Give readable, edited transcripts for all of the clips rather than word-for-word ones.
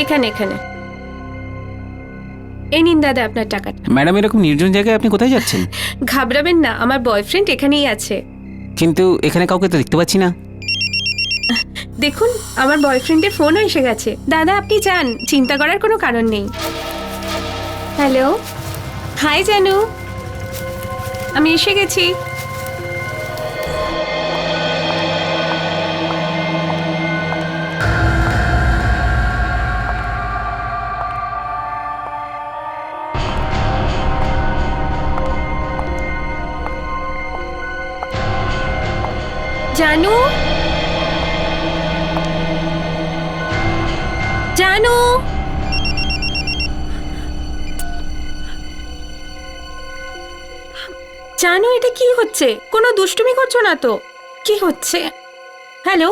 এখানে এখানে এই নিন দাদা আপনার টাকাটা। ম্যাডাম, এরকম নির্জন জায়গায় আপনি কোথায় যাচ্ছেন? ঘাবড়াবেন না, আমার বয়ফ্রেন্ড এখানেই আছে। কিন্তু এখানে কাউকে তো দেখতে পাচ্ছি না। দেখুন, আমার বয়ফ্রেন্ডের ফোনও এসে গেছে। দাদা আপনি যান, চিন্তা করার কোনো কারণ নেই। হ্যালো, হাই জানু, আমি এসে গেছি। জানু, জানু, জানু, এটা কি হচ্ছে? কোনো দুষ্টুমি করছো না তো? কি হচ্ছে? Hello,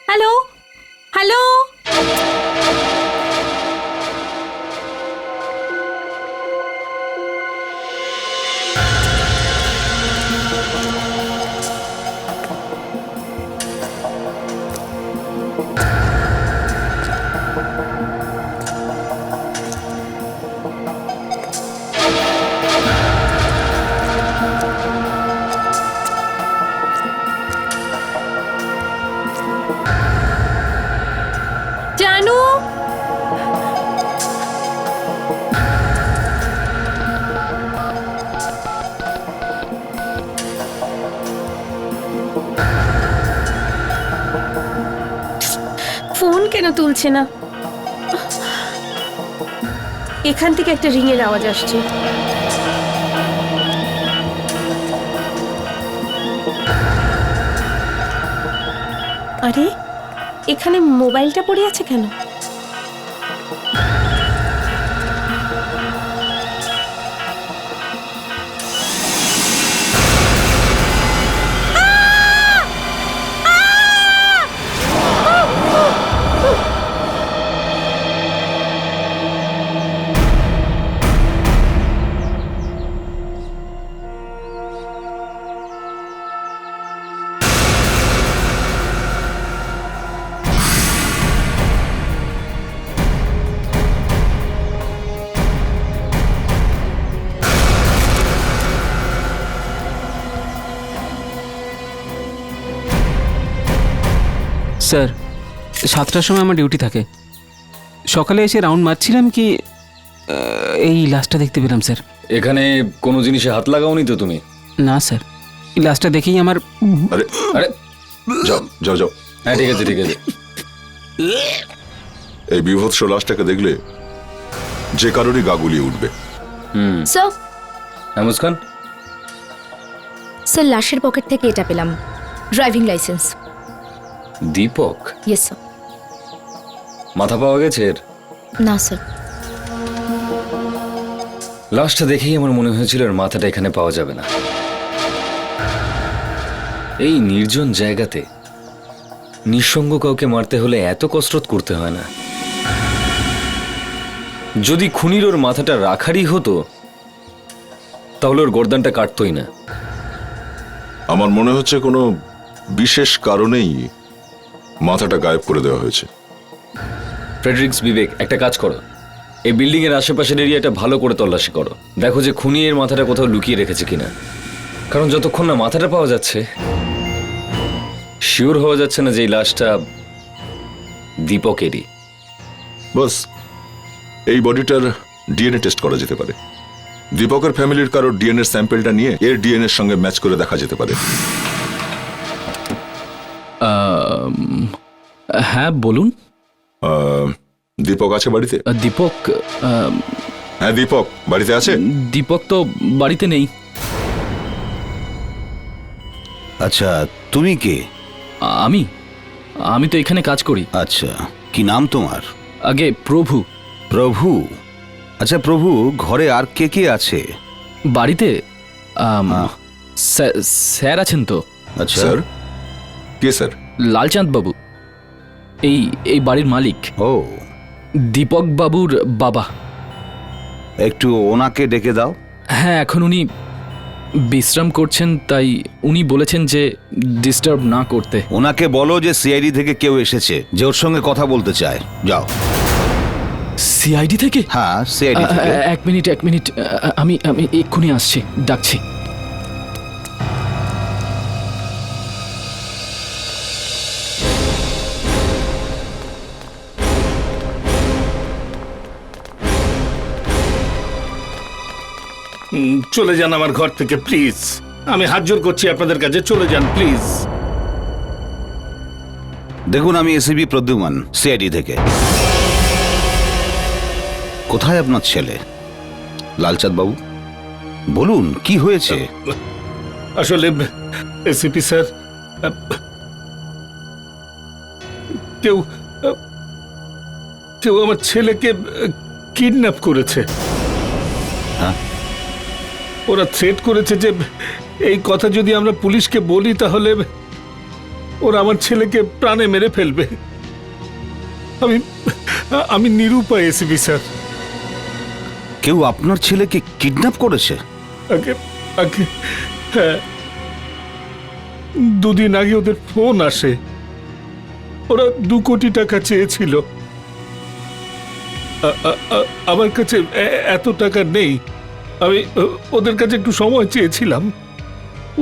hello, hello. জানু, ফোন কেন তুলছে না? এখান থেকে একটা রিং এর আওয়াজ আসছে। আরে, এখানে মোবাইলটা পড়ে আছে কেন? স্যার, 7টার সময় আমার ডিউটি থাকে। সকালে এসে রাউন্ড মারছিলাম কি এই লাশটা দেখতে পেলাম স্যার। এখানে কোনো জিনিসে হাত লাগাওনি তো তুমি? না স্যার, এই লাশটা দেখেই আমার আরে আরে যাও যাও যাও। হ্যাঁ ঠিক আছে ঠিক আছে। এই বিভৎস লাশটাকে দেখলে যে কারোরই গা গুলিয়ে উঠবে। স্যার, হ্যাঁ মুস্কান, স্যার লাশের পকেট থেকে এটা পেলাম, driving licence. Deepak? Yes sir. মাথা পাওয়া গেছে এর? না স্যার। লাশটা দেখেই আমার মনে হয়েছিল এর মাথাটা এখানে পাওয়া যাবে না। এই নির্জন জায়গাতে নিঃসঙ্গ কাউকে মারতে হলে এত কসরত করতে হয় না। যদি খুনির ওর মাথাটা রাখারই হতো তাহলে ওর গর্দানটা কাটতোই না। আমার মনে হচ্ছে কোনো বিশেষ কারণেই মাথাটা গায়েব করে দেওয়া হয়েছে। ফ্রেডরিক্স, বিবেক, একটা কাজ করো, এই বিল্ডিং এর আশেপাশের এরিয়াটা ভালো করে তল্লাশি করো। দেখো যে খুনি এর মাথাটা কোথাও লুকিয়ে রেখেছে কিনা। কারণ যতক্ষণ না মাথাটা পাওয়া যাচ্ছে শিওর হওয়া যাচ্ছে না যে এই লাশটা দীপকেরই। বস, এই বডিটার ডিএনএ টেস্ট করা যেতে পারে। দীপকের ফ্যামিলির কারোর ডিএনএ স্যাম্পলটা নিয়ে এর ডিএনএ সঙ্গে ম্যাচ করে দেখা যেতে পারে। হ্যাঁ বলুন। দীপক আছে বাড়িতে? দীপক? হ্যাঁ দীপক বাড়িতে আছে? দীপক তো বাড়িতে নেই। আচ্ছা, তুমি কে? আমি আমি তো এখানে কাজ করি। আচ্ছা, কি নাম তোমার? আগে প্রভু। প্রভু? আচ্ছা প্রভু, ঘরে আর কে কে আছে? বাড়িতে স্যার আছেন তো। আচ্ছা স্যার? কে স্যার? লালচাঁদ বাবু, এই এই বাড়ির মালিক। ও, দীপক বাবুর বাবা। একটু ওনাকে ডেকে দাও। হ্যাঁ, এখন উনি বিশ্রাম করছেন, তাই উনি বলেছেন যে ডিস্টার্ব না করতে। ওনাকে বলো যে সিআইডি থেকে কেউ এসেছে, যে ওর সঙ্গে কথা বলতে চায়। যাও। সিআইডি থেকে? হ্যাঁ সিআইডি থেকে। এক মিনিট আমি এক্ষুনি আসছি, ডাকছি। চলে যান আমার ঘর থেকে প্লিজ, আমি হাত জোর করছি আপনাদের কাছে, চলে যান প্লিজ। দেখুন, আমি এসিপি প্রদ্যুমান, সিআইডি থেকে। কোথায় আপনার ছেলে লালচাঁদ বাবু? বলুন কি হয়েছে? আসলে এসিপি স্যার, কেউ কেউ আমার ছেলেকে কিডন্যাপ করেছে। হ্যাঁ? ওরা থ্রেট করেছে যে এই কথা যদি আমরা পুলিশকে বলি তাহলে ওরা আমার ছেলেকে প্রাণে মেরে ফেলবে। আমি নিরুপায় এসিপি স্যার। কেউ আপনার ছেলেকে কিডন্যাপ করেছে? আগে আগে হ্যাঁ, দুদিন আগে ওদের ফোন আসে, ওরা 2 কোটি টাকা চেয়েছিল। আমার কাছে এত টাকা নেই, আমি ওদের কাছে একটু সময় চেয়েছিলাম।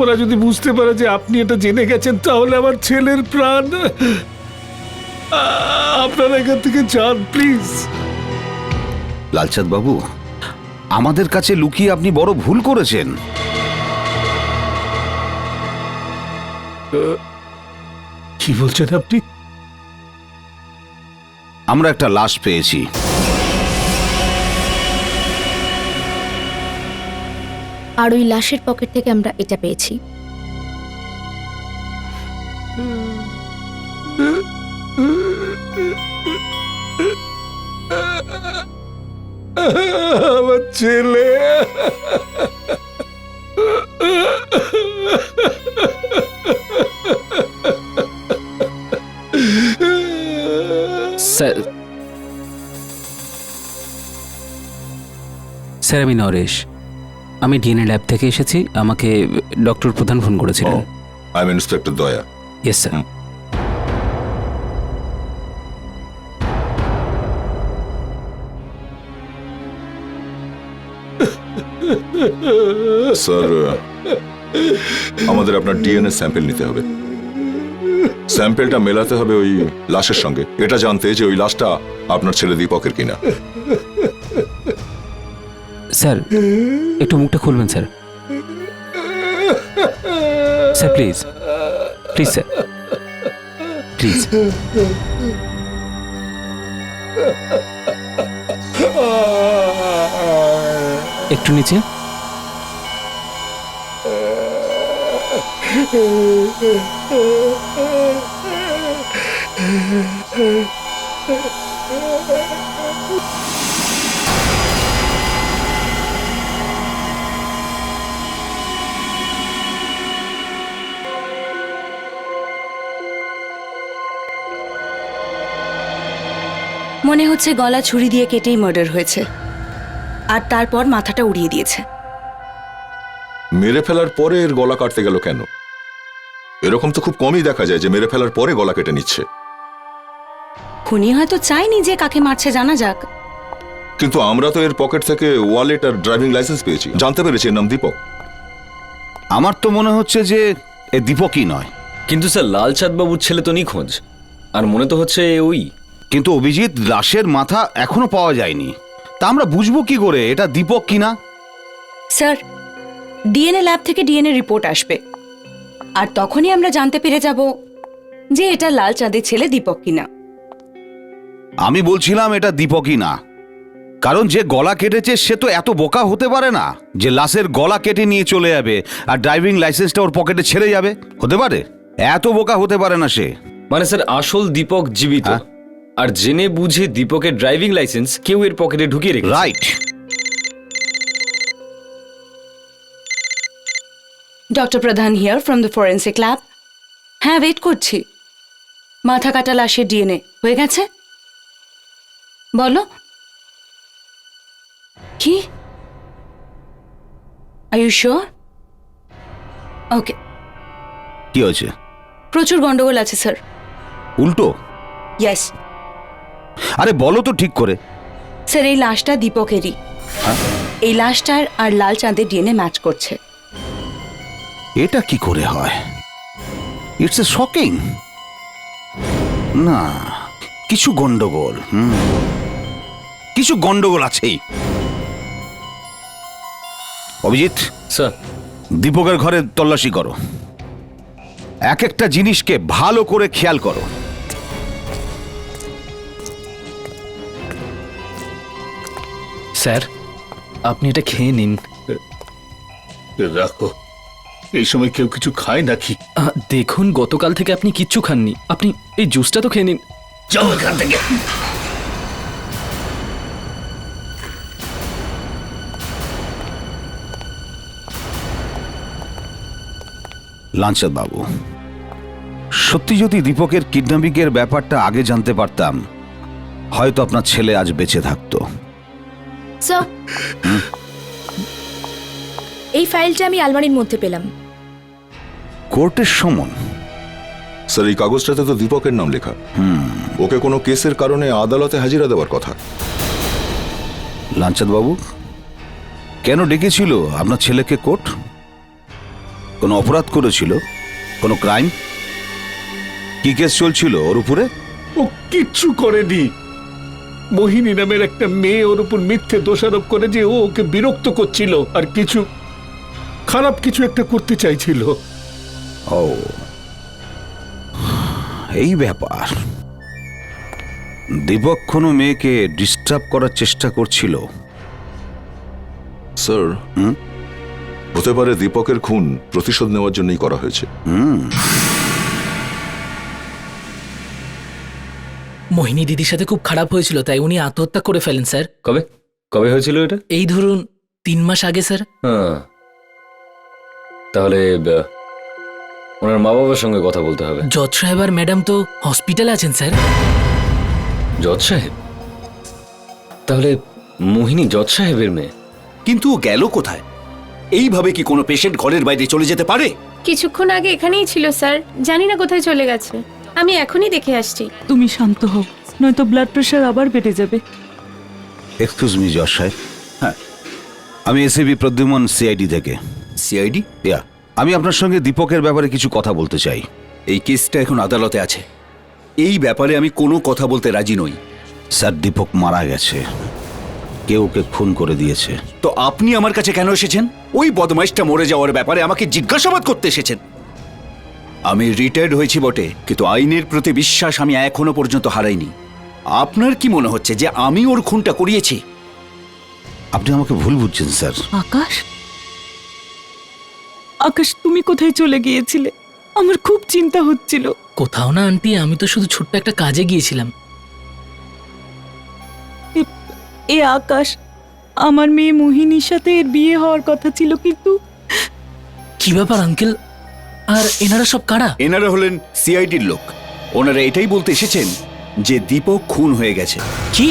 ওরা যদি বুঝতে পারে যে আপনি এটা জেনে গেছেন তাহলে আমার ছেলের প্রাণ। আপনারা এখান থেকে যান প্লিজ। লালচাঁদ বাবু, আমাদের কাছে লুকিয়ে আপনি বড় ভুল করেছেন। কি বলছেন আপনি? আমরা একটা লাশ পেয়েছি। আর ওই লাশের পকেট থেকে আমরা এটা পেয়েছি। আমার ছেলে। স্যার, স্যার আমি নরেশ, আমি ডিএনএ ল্যাব থেকে এসেছি। আমাকে ডক্টর প্রধান ফোন করেছিলেন। আই এম ইন্সপেক্টর দয়া। Yes sir. স্যার, আমাদের আপনার ডিএনএ স্যাম্পল নিতে হবে। স্যাম্পলটা মেলাতে হবে ওই লাশের সঙ্গে, এটা জানতে যে ওই লাশটা আপনার ছেলে দীপকের কিনা। স্যার একটু মুখটা খুলবেন sir. Sir please please sir please. একটু নিচে। মনে হচ্ছে গলা ছুরি দিয়ে কেটেই মার্ডার হয়েছে, আর তারপর মাথাটা উড়িয়ে দিয়েছে। মেরে ফেলার পরে এর গলা কাটতে গেল কেন? এরকম তো খুব কমই দেখা যায় যে মেরে ফেলার পরে গলা কেটে নিচ্ছে। খুনি হয়তো চায়নি যে কাকে মারছে জানা যাক। কিন্তু আমরা তো এর পকেট থেকে ওয়ালেট আর ড্রাইভিং লাইসেন্স পেয়েছি, জানতে পেরেছি এর নাম দীপক। আমার তো মনে হচ্ছে যে এ দীপকই নয়। কিন্তু স্যার লালচাঁদ বাবুর ছেলে তো নিখোঁজ, আর মনে তো হচ্ছে ওই। কিন্তু অভিজিৎ, লাশের মাথা এখনো পাওয়া যায়নি, তা আমরা বুঝবো কি করে এটা দীপক কিনা? স্যার, ডিএনএ ল্যাব থেকে ডিএনএ রিপোর্ট আসবে, আর তখনই আমরা জানতে পেরে যাব যে এটা লালচাঁদের ছেলে দীপক কিনা। আমি বলছিলাম এটা দীপকই না, কারণ যে গলা কেটেছে সে তো এত বোকা হতে পারে না যে লাশের গলা কেটে নিয়ে চলে যাবে আর ড্রাইভিং লাইসেন্সটা ওর পকেটে ছেড়ে যাবে। হতে পারে? এত বোকা হতে পারে না সে। মানে স্যার আসল দীপক জীবিত, হ্যাঁ? আর জেনে বুঝে দীপকের ড্রাইভিং লাইসেন্স কেউ এর পকেটে ঢুকিয়ে রেখেছে। Right. Doctor Pradhan here from the forensic lab. হ্যাঁ, ওয়েট করছি। মাথা কাটা লাশের ডিএনএ হয়ে গেছে? বলো কি? Are you sure? ওকে। কি হয়েছে? প্রচুর গন্ডগোল আছে স্যার। উল্টো? ইয়েস। আরে বলো তো ঠিক করে। স্যার এই লাশটা দীপকেরই। এই লাশটার আর লাল চাঁদের ডিএনএ ম্যাচ করছে। এটা কি করে হয়? It's a shocking. না, কিছু গন্ডগোল, কিছু গন্ডগোল আছেই। অভিজিৎ, স্যার, দীপকের ঘরে তল্লাশি করো, এক একটা জিনিসকে ভালো করে খেয়াল করো। স্যার, আপনি এটা খেয়ে নিন। রাখো, এই সময় কেউ কিছু খায় নাকি? দেখুন, গতকাল থেকে আপনি কিচ্ছু খাননি। আপনি এই জুসটা তো খেয়ে নিন। যাও এখান থেকে। লাঞ্চাদ বাবু, সত্যি যদি দীপকের কিডন্যাপিংয়ের ব্যাপারটা আগে জানতে পারতাম, হয়তো আপনার ছেলে আজ বেঁচে থাকতো। স্যার, এই ফাইলটা আমি আলমারির মধ্যে পেলাম। কোর্টের সমন? স্যার, এই কাগজটাতে তো দীপকের নাম লেখা। ওকে কোনো কেসের কারণে আদালতে হাজিরা দেওয়ার কথা। লাঞ্চাদ বাবু, কেন ডেকেছিল আপনার ছেলেকে কোর্ট? কোনো অপরাধ করেছিল? কোনো ক্রাইম? কি কেস চলছিল ওর উপরে? ও কিচ্ছু করেনি। মোহিনী নামের একটা মেয়ে ওর উপর মিথ্যে দোষারোপ করে যে ও ওকে বিরক্ত করছিল আর কিছু খারাপ কিছু একটা করতে চাইছিল। ও, এই ব্যাপার। দীপক কোনো মেয়েকে ডিস্টার্ব করার চেষ্টা করছিল? স্যার, হতে পারে দীপকের খুন প্রতিশোধ নেওয়ার জন্যই করা হয়েছে। মোহিনী দিদির সাথে খুব খারাপ হয়েছিল, তাই উনি আত্মহত্যা করে ফেলেন স্যার। কবে কবে হয়েছিল এটা? এই ধরুন 3 মাস আগে স্যার। হ্যাঁ, তাহলে ওনার মা বাবার সঙ্গে কথা বলতে হবে। জজ সাহেব আর ম্যাডাম তো হসপিটালে আছেন স্যার। জজ সাহেব? তাহলে মোহিনী জজ সাহেবের মেয়ে? কিন্তু ও গেল কোথায়? এইভাবে কি কোনো পেশেন্ট ঘরের বাইরে চলে যেতে পারে? কিছুক্ষণ আগে এখানেই ছিল স্যার, জানি না কোথায় চলে গেছে। আমি এখনই দেখে আসছি। তুমি শান্ত হও, নয়তো ব্লাড প্রেশার আবার বেড়ে যাবে। এক্সকিউজ মি জজ সাহেব। হ্যাঁ, আমি এসএবি প্রদ্যুমন, সিআইডি থেকে। সিআইডি? ইয়া, আমি আপনার সঙ্গে দীপকের ব্যাপারে কিছু কথা বলতে চাই। এই কেসটা এখন আদালতে আছে, এই ব্যাপারে আমি কোনো কথা বলতে রাজি নই। স্যার, দীপক মারা গেছে, কেউ ওকে খুন করে দিয়েছে। তো আপনি আমার কাছে কেন এসেছেন? ওই বদমাইশটা মরে যাওয়ার ব্যাপারে আমাকে জিজ্ঞাসাবাদ করতে এসেছেন? আমি রিটায়ার্ড হয়েছি বটে, কিন্তু আইনের প্রতি বিশ্বাস আমি এখনো পর্যন্ত হারাইনি। আপনার কি মনে হচ্ছে যে আমি ওর খুনটা করিয়েছি? আপনি আমাকে ভুল বুঝছেন স্যার। আকাশ, আকাশ তুমি কোথায় চলে গিয়েছিলে? আমার খুব চিন্তা হচ্ছিল। কোথাও না আন্টি, আমি তো শুধু ছোট্ট একটা কাজে গিয়েছিলাম। এ আকাশ, আমার মেয়ে মোহিনীর সাথে এর বিয়ে হওয়ার কথা ছিল, কিন্তু কি ব্যাপার আঙ্কেল? আর এনারা সব কারা? এনারা হলেন সিআইডির লোক। ওনারা এটাই বলতে এসেছেন যে দীপক খুন হয়ে গেছে। কি?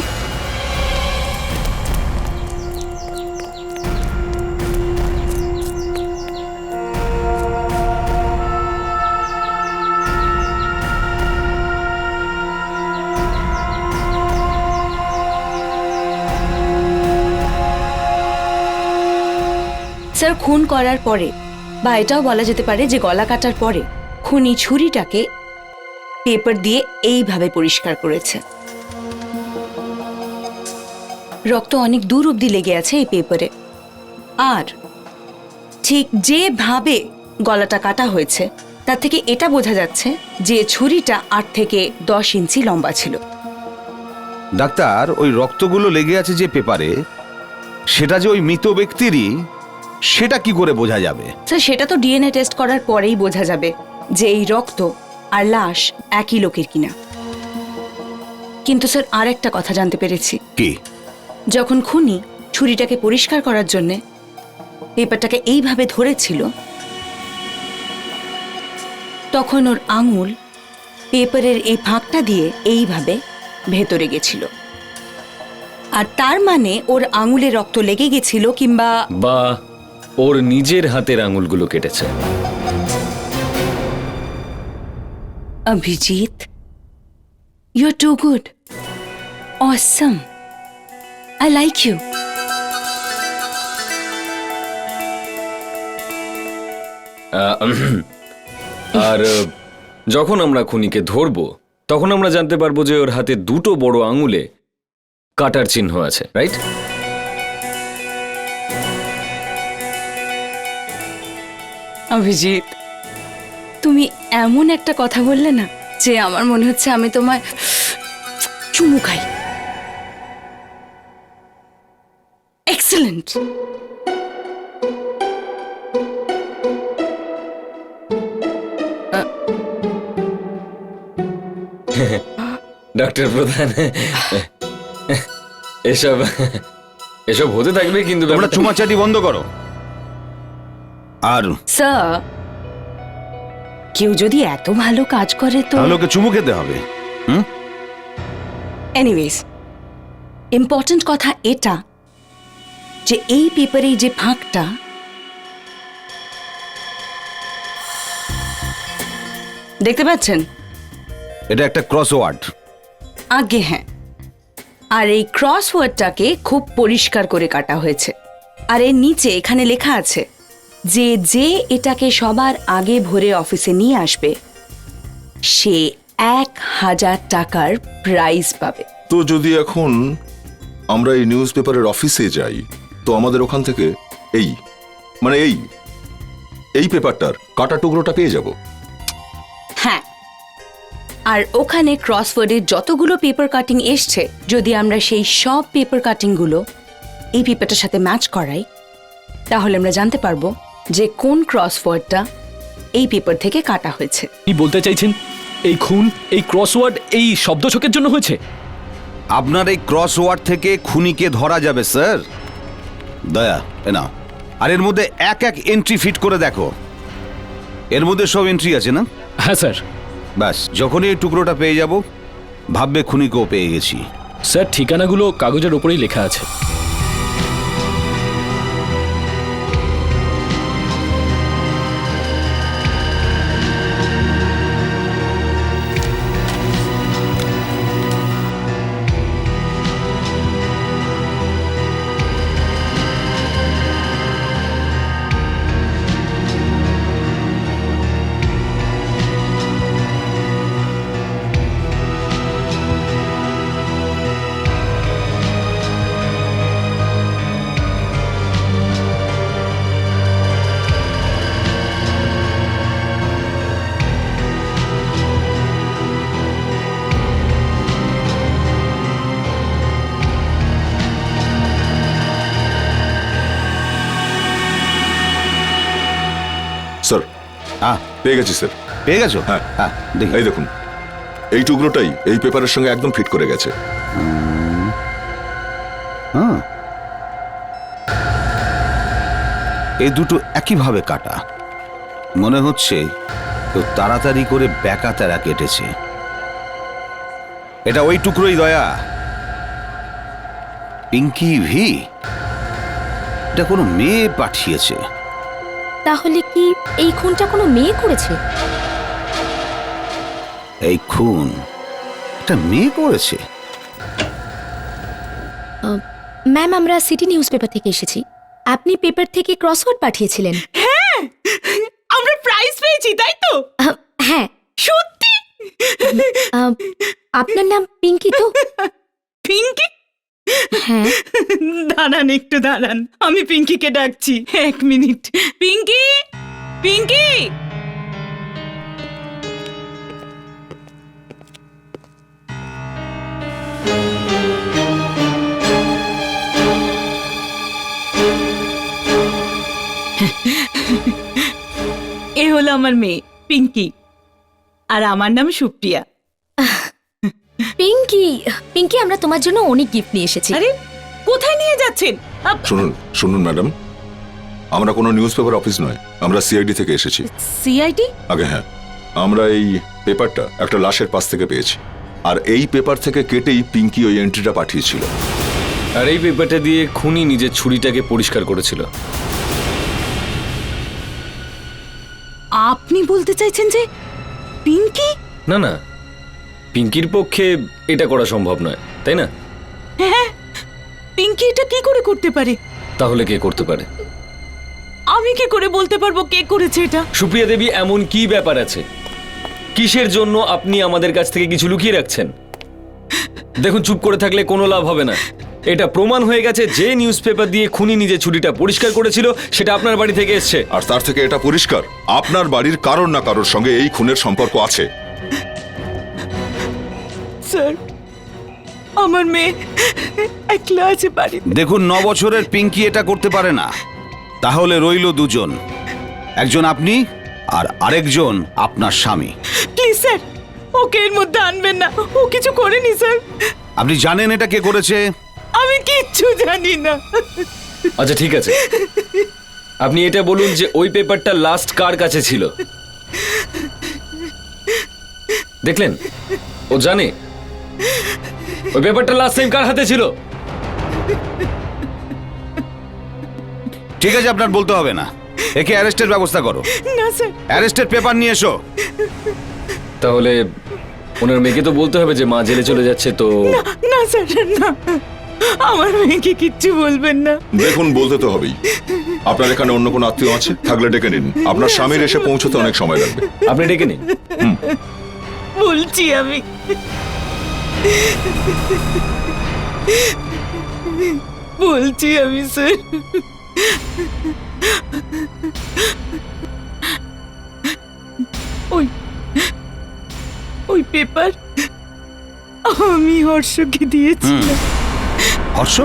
স্যার, খুন করার পরে বা এটাও বলা যেতে পারে যে গলা কাটার পরে খুনি ছুরিটাকে পেপার দিয়ে এইভাবে পরিষ্কার করেছে। রক্ত অনেক দূর অবধি লেগে আছে এই পেপারে। আর ঠিক যেভাবে গলাটা কাটা হয়েছে তার থেকে এটা বোঝা যাচ্ছে যে ছুরিটা 8 থেকে 10 ইঞ্চি লম্বা ছিল। ডাক্তার, ওই রক্তগুলো লেগে আছে যে পেপারে, সেটা যে ওই মৃত ব্যক্তিরই, সেটা কি করে বোঝা যাবে? স্যার, সেটা তো ডিএনএ টেস্ট করার পরেই বোঝা যাবে যে এই রক্ত আর লাশ একই লোকের কিনা। কিন্তু স্যার, আর একটা কথা জানতে পেরেছি। কি? যখন খুনি ছুরিটাকে পরিষ্কার করার জন্য পেপারটাকে এইভাবে ধরেছিল, তখন ওর আঙুল পেপারের এই ফাঁকটা দিয়ে এইভাবে ভেতরে গেছিল। আর তার মানে ওর আঙুলে রক্ত লেগে গেছিল, কিংবা বা ওর নিজের হাতের আঙুলগুলো কেটেছে। Abhijit, you are too good, অসম। I like you. আর যখন আমরা খুনিকে ধরবো তখন আমরা জানতে পারবো যে ওর হাতে দুটো বড় আঙুলে কাটার চিহ্ন আছে, রাইট? অভিজিৎ, তুমি এমন একটা কথা বললে না যে আমার মনে হচ্ছে আমি তোমায় চুমু খাই। এক্সেলেন্ট। ডক্টর প্রধান, এসব এসব হতে থাকবে, কিন্তু তোমরা ব্যাপারটা- চুমাচাটি বন্ধ করো। আর স্যার, কেউ যদি এত ভালো কাজ করে তো তাহলে ওকে চুমু খেতে হবে। এনিওয়েজ, ইম্পর্ট্যান্ট কথা এটা যে এই পেপারে যে ফাঁকটা, দেখতে পাচ্ছেন? এটা একটা ক্রসওয়ার্ড। আগে হ্যাঁ, আর এই ক্রসওয়ার্ডটাকে খুব পরিষ্কার করে কাটা হয়েছে। আর এর নিচে এখানে লেখা আছে যে যে এটাকে সবার আগে ভরে অফিসে নিয়ে আসবে সে 1000 টাকার প্রাইজ পাবে। তো যদি এখন আমরা এই নিউজ পেপারের অফিসে যাই তো আমাদের ওখান থেকে এই মানে এই পেপারটার কাটা টুকরোটা পেয়ে যাব। হ্যাঁ, আর ওখানে ক্রসওয়ার্ডের যতগুলো পেপার কাটিং এসছে, যদি আমরা সেই সব পেপার কাটিংগুলো এই পেপারটার সাথে ম্যাচ করাই তাহলে আমরা জানতে পারবো যে কোন ক্রসওয়ার্ডটা এই পেপার থেকে কাটা হয়েছে। কি বলতে চাইছেন? এই খুন, এই ক্রসওয়ার্ড এই শব্দছকের জন্য হয়েছে? আপনার এই ক্রসওয়ার্ড থেকে খুনিকে ধরা যাবে স্যার। দয়া এ নাও। আর এর মধ্যে এক এক এন্ট্রি ফিট করে দেখো। এর মধ্যে সব এন্ট্রি আছে না? হ্যাঁ স্যার। ব্যাস, যখনই এই টুকরোটা পেয়ে যাব ভাববে খুনিকেও পেয়ে গেছি। স্যার, ঠিকানাগুলো কাগজের ওপরেই লেখা আছে। স্যার, হ্যাঁ পেয়ে গেছি স্যার। পেয়ে গেছো? হ্যাঁ হ্যাঁ দেখি। এই দেখুন, এই টুকরোটাই এই পেপারের সঙ্গে একদম ফিট করে গেছে। হ্যাঁ, এই দুটো একইভাবে কাটা। মনে হচ্ছে কেউ তাড়াতাড়ি করে ব্যাকা তারা কেটেছে। এটা ওই টুকরোই দয়া। পিঙ্কি ভি, এটা কোনো মেয়ে পাঠিয়েছে। তাহলে কি এই খুনটা কোনো মেয়ে করেছে? এই খুন একটা মেয়ে করেছে? ম্যাম, আমরা সিটি নিউজ পেপার থেকে এসেছি। আপনি পেপার থেকে ক্রসওয়ার্ড পাঠিয়েছিলেন। হ্যাঁ, আমরা প্রাইজ পেয়েছি, তাই তো? হ্যাঁ। সত্যি? আপনার নাম পিঙ্কি তো? পিঙ্কি? হ্যাঁ। দাঁড়ান, একটু দাঁড়ান, আমি পিঙ্কিকে ডাকছি। 1 মিনিট। পিঙ্কি, পিঙ্কি। এ হলো আমার মেয়ে পিঙ্কি, আর আমার নাম সুপ্রিয়া। পিঙ্কি, পিঙ্কি, আমরা তোমার জন্য অনেক গিফট নিয়ে এসেছি। আরে, কোথায় নিয়ে যাচ্ছেন? শুনুন ম্যাডাম, আমরা কোনো নিউজ পেপার অফিস নয়, আমরা সিআইডি থেকে এসেছি। সিআইডি? আগে হ্যাঁ, আমরা এই পেপারটা একটা লাশের পাশ থেকে পেয়েছি, আর এই পেপার থেকে কেটেই পিঙ্কি ওই এন্ট্রিটা পাঠিয়েছিল। আর এই পেপারটা দিয়ে খুনি নিজের ছুরিটাকে পরিষ্কার করেছিল। আপনি বলতে চাইছেন যে পিঙ্কি? না না, পিঙ্কির পক্ষে এটা করা সম্ভব নয়, তাই না? হ্যাঁ, পিঙ্কি পিঙ্কি এটা কি করে করতে পারে? তাহলে কে করতে পারে? আমি কি করে বলতে পারবো কে করেছে এটা? সুপ্রিয়া দেবী, এমন কি ব্যাপার আছে? কিসের জন্য আপনি আমাদের কাছ থেকে কিছু লুকিয়ে রাখছেন? দেখুন, চুপ করে থাকলে কোনো লাভ হবে না। এটা প্রমাণ হয়ে গেছে যে নিউজ পেপার দিয়ে খুনি নিজে ছুরিটা পরিষ্কার করেছিল সেটা আপনার বাড়ি থেকে এসছে। আর তার থেকে এটা পরিষ্কার আপনার বাড়ির কারোর না কারোর সঙ্গে এই খুনের সম্পর্ক আছে। স্যার, আমার মেয়ে একলা আছে বাড়িতে। দেখুন, 9 বছরের পিঙ্কি এটা করতে পারে না। তাহলে রইল দুজন, একজন আপনি আর আরেকজন আপনার স্বামী। প্লিজ স্যার, ওকে এর মধ্যে আনবেন না, ও কিছু করেনি স্যার। আপনি জানেন এটা কে করেছে? আমি কিচ্ছু জানি না। আচ্ছা ঠিক আছে, আপনি এটা বলুন যে ওই পেপারটা লাস্ট কার কাছে ছিল? দেখলেন, ও জানে ওই পেপারটা লাস্ট টাইম কার হাতে ছিল। ঠিক আছে, আপনার বলতে হবে না। একে অ্যারেস্টের ব্যবস্থা করো। না স্যার। অ্যারেস্টের পেপার নিয়ে এসো। তাহলে ওনার মেয়েকে তো বলতে হবে যে মা জেলে চলে যাচ্ছে। তো না স্যার, না, আমার মেয়েকে কিচ্ছু বলবেন না। দেখুন, বলতে তো হবেই। আপনার এখানে অন্য কোনো আত্মীয় আছে? থাকলে ডেকে নিন। আপনার স্বামীর এসে পৌঁছতে অনেক সময় লাগবে। আপনি ডেকে নিন। বলছি আমি। বলছি আমি স্যার। ওই ওই পেপার আমি হর্ষকে দিয়েছিলাম। হর্ষ?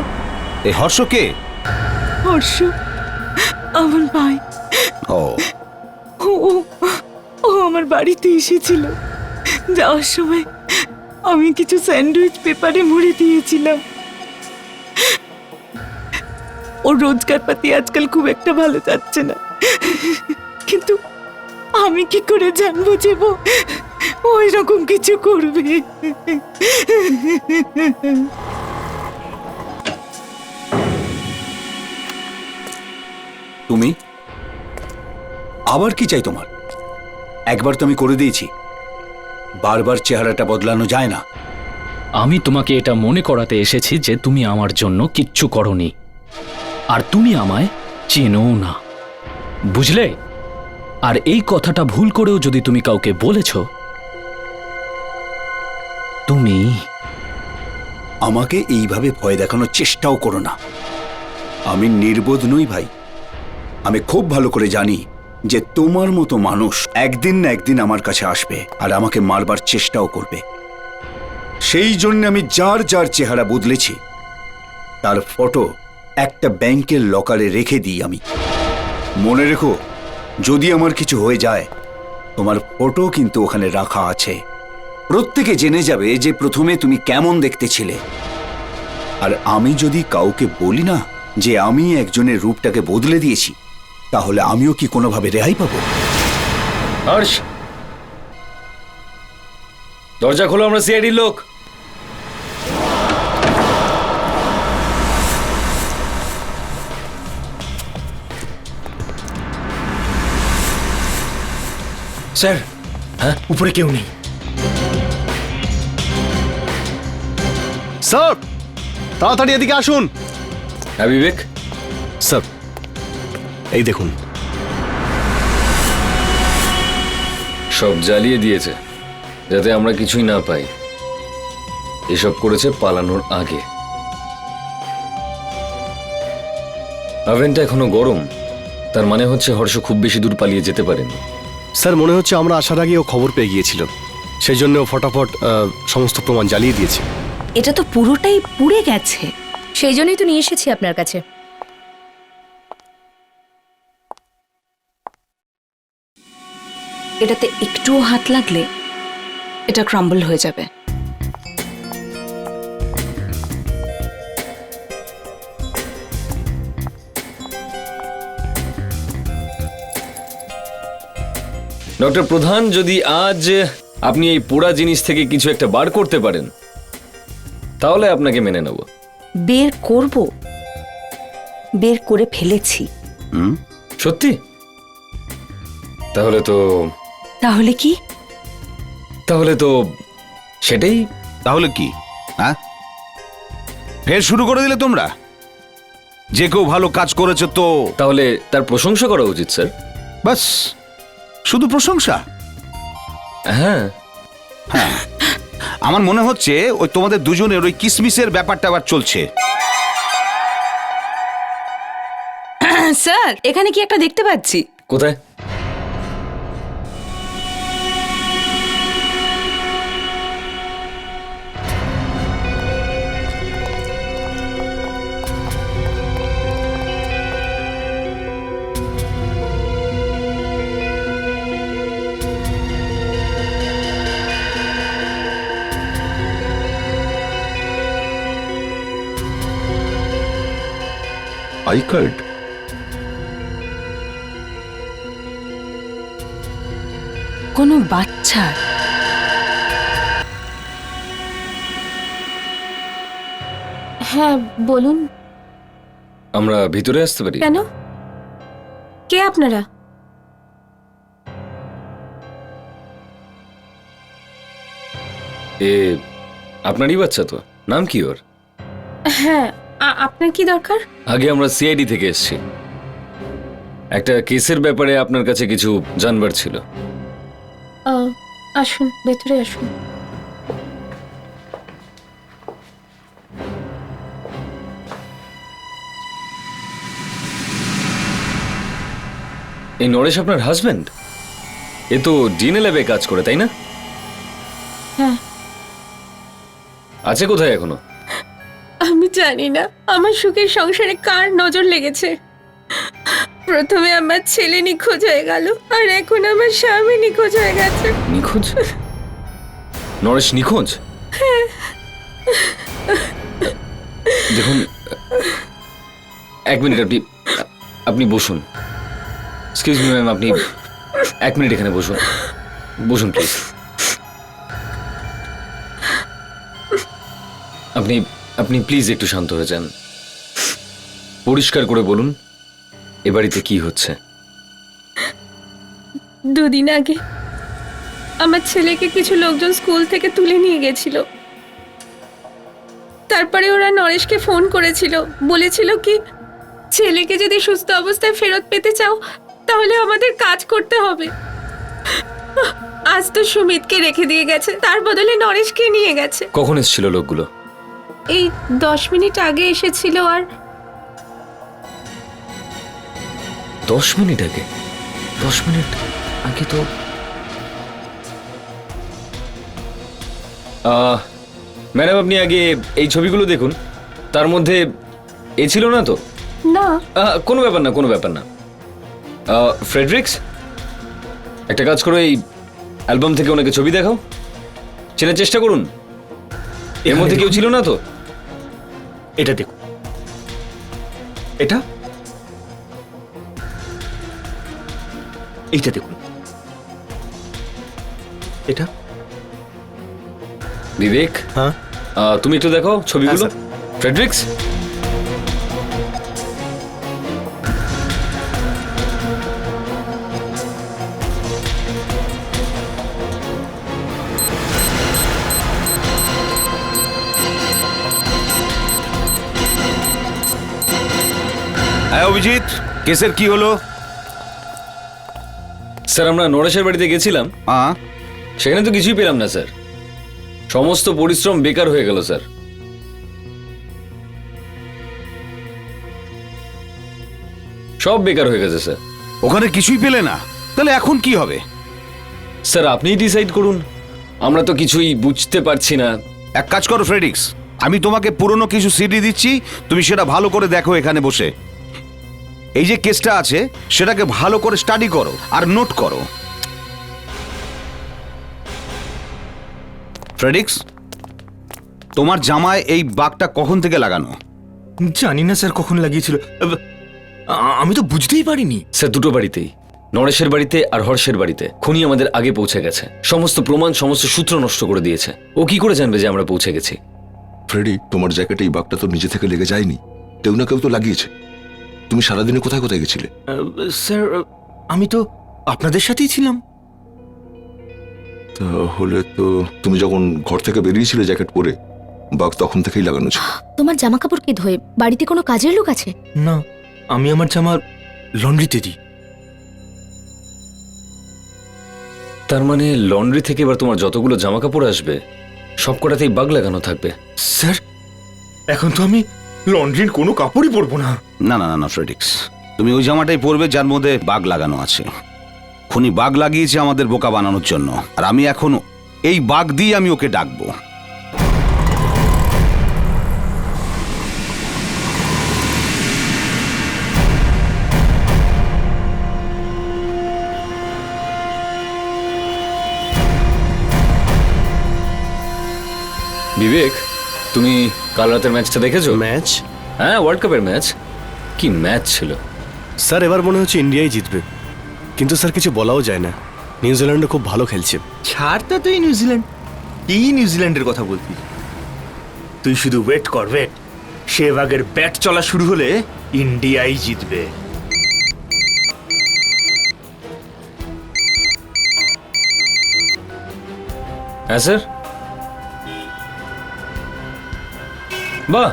এই হর্ষ কে? হর্ষ আমার ভাই। ও ও ও আমার বাড়িতে এসেছিল। যাওয়ার সময় আমি কিছু স্যান্ডউইচ পেপারে মুড়ে দিয়েছিলাম। ওর রোজগার পাতি আজকাল খুব একটা ভালো যাচ্ছে না, কিন্তু আমি কি করে জানবো যে ওই রকম কিছু করবে? তুমি আবার কি চাই তোমার? একবার তো আমি করে দিয়েছি, বারবার চেহারাটা বদলানো যায় না। আমি তোমাকে এটা মনে করাতে এসেছি যে তুমি আমার জন্য কিচ্ছু করনি, আর তুমি আমায় চেনো না, বুঝলে? আর এই কথাটা ভুল করেও যদি তুমি কাউকে বলেছ, তুমি আমাকে এইভাবে ভয় দেখানোর চেষ্টাও করো না। আমি নির্বোধ নই ভাই। আমি খুব ভালো করে জানি যে তোমার মতো মানুষ একদিন না একদিন আমার কাছে আসবে আর আমাকে মারবার চেষ্টাও করবে। সেই জন্য আমি যার যার চেহারা বদলেছি তার ফটো একটা ব্যাংকের লকারে রেখে দিই আমি। মনে রেখো, যদি আমার কিছু হয়ে যায় তোমার ফটো কিন্তু ওখানে রাখা আছে। প্রত্যেকে জেনে যাবে যে প্রথমে তুমি কেমন দেখতে ছিলে। আর আমি যদি কাউকে বলি না যে আমি একজনের রূপটাকে বদলে দিয়েছি, তাহলে আমিও কি কোনোভাবে রেহাই পাবো? হর্ষ, দরজা খোলো, আমরা সিআইডির লোক। স্যার, হ্যাঁ, উপরে কেউ নেই। স্যার, তাড়াতাড়ি এদিকে আসুন। হ্যাঁ বিবেক। স্যার, এই দেখুন। সব জ্বালিয়ে দিয়েছে যাতে আমরা কিছুই না পাই। এসব করেছে পালানোর আগে। ওভেনটা এখনো গরম, তার মানে হচ্ছে হর্ষ খুব বেশি দূর পালিয়ে যেতে পারেনি। স্যার, মনে হচ্ছে আমরা আসার আগে ও খবর পেয়ে গিয়েছিল, সেই জন্য ও ফটাফট সমস্ত প্রমাণ জ্বালিয়ে দিয়েছে। এটা তো পুরোটাই পুড়ে গেছে। সেই জন্যই তো নিয়ে এসেছি আপনার কাছে। এটাতে একটুও হাত লাগলে এটা ক্রাম্বল হয়ে যাবে। ডক্টর প্রধান, যদি আজ আপনি এই পোড়া জিনিস থেকে কিছু একটা বার করতে পারেন তাহলে আপনাকে মেনে নেব। বের করব? বের করে ফেলেছি। সত্যি? তাহলে কি? তাহলে তো সেটাই। তাহলে কি? হ্যাঁ, ফের শুরু করে দিলে তোমরা? যে কেউ ভালো কাজ করেছে তো তাহলে তার প্রশংসা করা উচিত স্যার। বাস, শুধু প্রশংসা? হ্যাঁ, হ্যাঁ, আমার মনে হচ্ছে ওই তোমাদের দুজনের ওই কিসমিসের ব্যাপারটা আবার চলছে। স্যার, এখানে কি একটা দেখতে পাচ্ছি। কোথায়? I card? কোনো বাচ্চা? হ্যাঁ বলুন। আমরা ভিতরে আসতে পারি? কেন? কে আপনারা? এ আপনারই বাচ্চা তো? নাম কি ওর? হ্যাঁ, আপনার কি দরকার? আগে আমরা সিআইডি থেকে এসেছি। একটা কেসের ব্যাপারে আপনার কাছে কিছু জানবার ছিল। আসুন, ভেতরে আসুন। এই নরেশ আপনার হাজবেন্ড? এ তো ডিএনএ ল্যাবে কাজ করে, তাই না? হ্যাঁ। আছে কোথায় এখনো? আমি জানি না আমার সুখের সংসারে কার নজর লেগেছে। প্রথমে আমার ছেলে নিখোঁজ হয়ে গেল, আর এখন আমার স্বামী নিখোঁজ হয়ে গেছে। নিখোঁজ? নরেশ নিখোঁজ? দেখুন, এক মিনিট, আপনি বসুন। এক্সকিউজ মি ম্যাম, আপনি এক মিনিট এখানে বসুন। বসুন প্লিজ। আপনি প্লিজ একটু শান্ত হয়ে যান। পরিষ্কার করে বলুন, এ বাড়িতে কি হচ্ছে? দুদিন আগে আমার ছেলেকে কিছু লোকজন স্কুল থেকে তুলে নিয়ে গেছিল। তারপরে ওরা নরেশকে ফোন করেছিল, বলেছিল কি ছেলেকে যদি সুস্থ অবস্থায় ফেরত পেতে চাও তাহলে আমাদের কাজ করতে হবে। আজ তো সুমিতকে রেখে দিয়ে গেছে, তার বদলে নরেশকে নিয়ে গেছে। কখন এসেছিল লোকগুলো? এই 10 মিনিট আগে এসেছিল। আর 10 মিনিট আগে? 10 মিনিট আগে তো ম্যাডাম, আপনি আগে এই ছবিগুলো দেখুন। তার মধ্যে এ ছিল না তো? না। কোনো ব্যাপার না, কোনো ব্যাপার না। ফ্রেডরিক্স, একটা কাজ করো, এই অ্যালবাম থেকে ওনাকে ছবি দেখাও, চেনার চেষ্টা করুন। এর মধ্যে কেউ ছিল না তো? এটা দেখুন, এটা এইটা দেখুন, এটা। বিবেক, হ্যাঁ তুমি একটু দেখো ছবিগুলো। ফ্রেডরিক্স, হ্যাঁ অভিজিৎ, কেসের কি হলো? স্যার আমরা নরেশের বাড়িতে গেছিলাম, সেখানে তো কিছুই পেলাম না স্যার। সমস্ত পরিশ্রম বেকার হয়ে গেল স্যার। সব বেকার হয়ে গেছে স্যার। ওখানে কিছুই পেলে না? তাহলে এখন কি হবে? স্যার আপনিই ডিসাইড করুন, আমরা তো কিছুই বুঝতে পারছি না। এক কাজ করো ফ্রেডিক্স, আমি তোমাকে পুরনো কিছু সিডি দিচ্ছি, তুমি সেটা ভালো করে দেখো এখানে বসে। এই যে কেসটা আছে সেটাকে ভালো করে স্টাডি করো আর নোট করো। ফ্রেডিক্স, তোমার জামায় এই বাগটা কখন থেকে লাগানো? জানি না স্যার কখন লাগিয়েছিল, আমি তো বুঝতেই পারিনি। স্যার দুটো বাড়িতেই, নরেশের বাড়িতে আর হর্ষের বাড়িতে খুনি আমাদের আগে পৌঁছে গেছে। সমস্ত প্রমাণ, সমস্ত সূত্র নষ্ট করে দিয়েছে। ও কি করে জানবে যে আমরা পৌঁছে গেছি? ফ্রেডি, তোমার জ্যাকেটে এই বাঘটা তো নিজে থেকে লেগে যায়নি, কেউ না কেউ তো লাগিয়েছে। তুমি সারাদিনে কোথায় কোথায় গেছিলে? স্যার আমি তো আপনাদের সাথেই ছিলাম। তাহলে তো তুমি যখন ঘর থেকে বেরিয়েছিলে জ্যাকেট পরে, বাঘ তখন থেকেই লাগানো ছিল। তোমার জামা কাপড় কে ধোয়ে? বাড়িতে কোনো কাজের লোক আছে? না, আমি আমার জামা লন্ড্রিতে দিই। তার মানে লন্ড্রি থেকে এবার তোমার যতগুলো জামা কাপড় আসবে সব কটাতেই বাগ লাগানো থাকবে। স্যার, এখন তো আমি লন্ড্রির কোনো কাপড়ই পরবো না। না না না না ফ্রেডিক্স, তুমি ওই জামাটাই পরবে যার মধ্যে বাঘ লাগানো আছে। খুনি বাঘ লাগিয়েছে আমাদের বোকা বানানোর জন্য, আর আমি এখন এই বাঘ দিয়ে আমি ওকে ডাকবো। বিবেক, তুমি কাল রাতের ম্যাচটা দেখেছো? ম্যাচ? হ্যাঁ, ওয়ার্ল্ড কাপের ম্যাচ। কি ম্যাচ ছিল! স্যার এবার মনে হচ্ছে ইন্ডিয়াই জিতবে, কিন্তু স্যার কিছু বলাও যায় না। নিউজিল্যান্ডও খুব ভালো খেলছে। ছাড় তো তুই নিউজিল্যান্ড, কি নিউজিল্যান্ডের কথা বলবি? তুই শুধু ওয়েট কর, ওয়েট। সেহবাগের ব্যাট চলা শুরু হলে ইন্ডিয়াই জিতবে। হ্যাঁ স্যার। বাহ,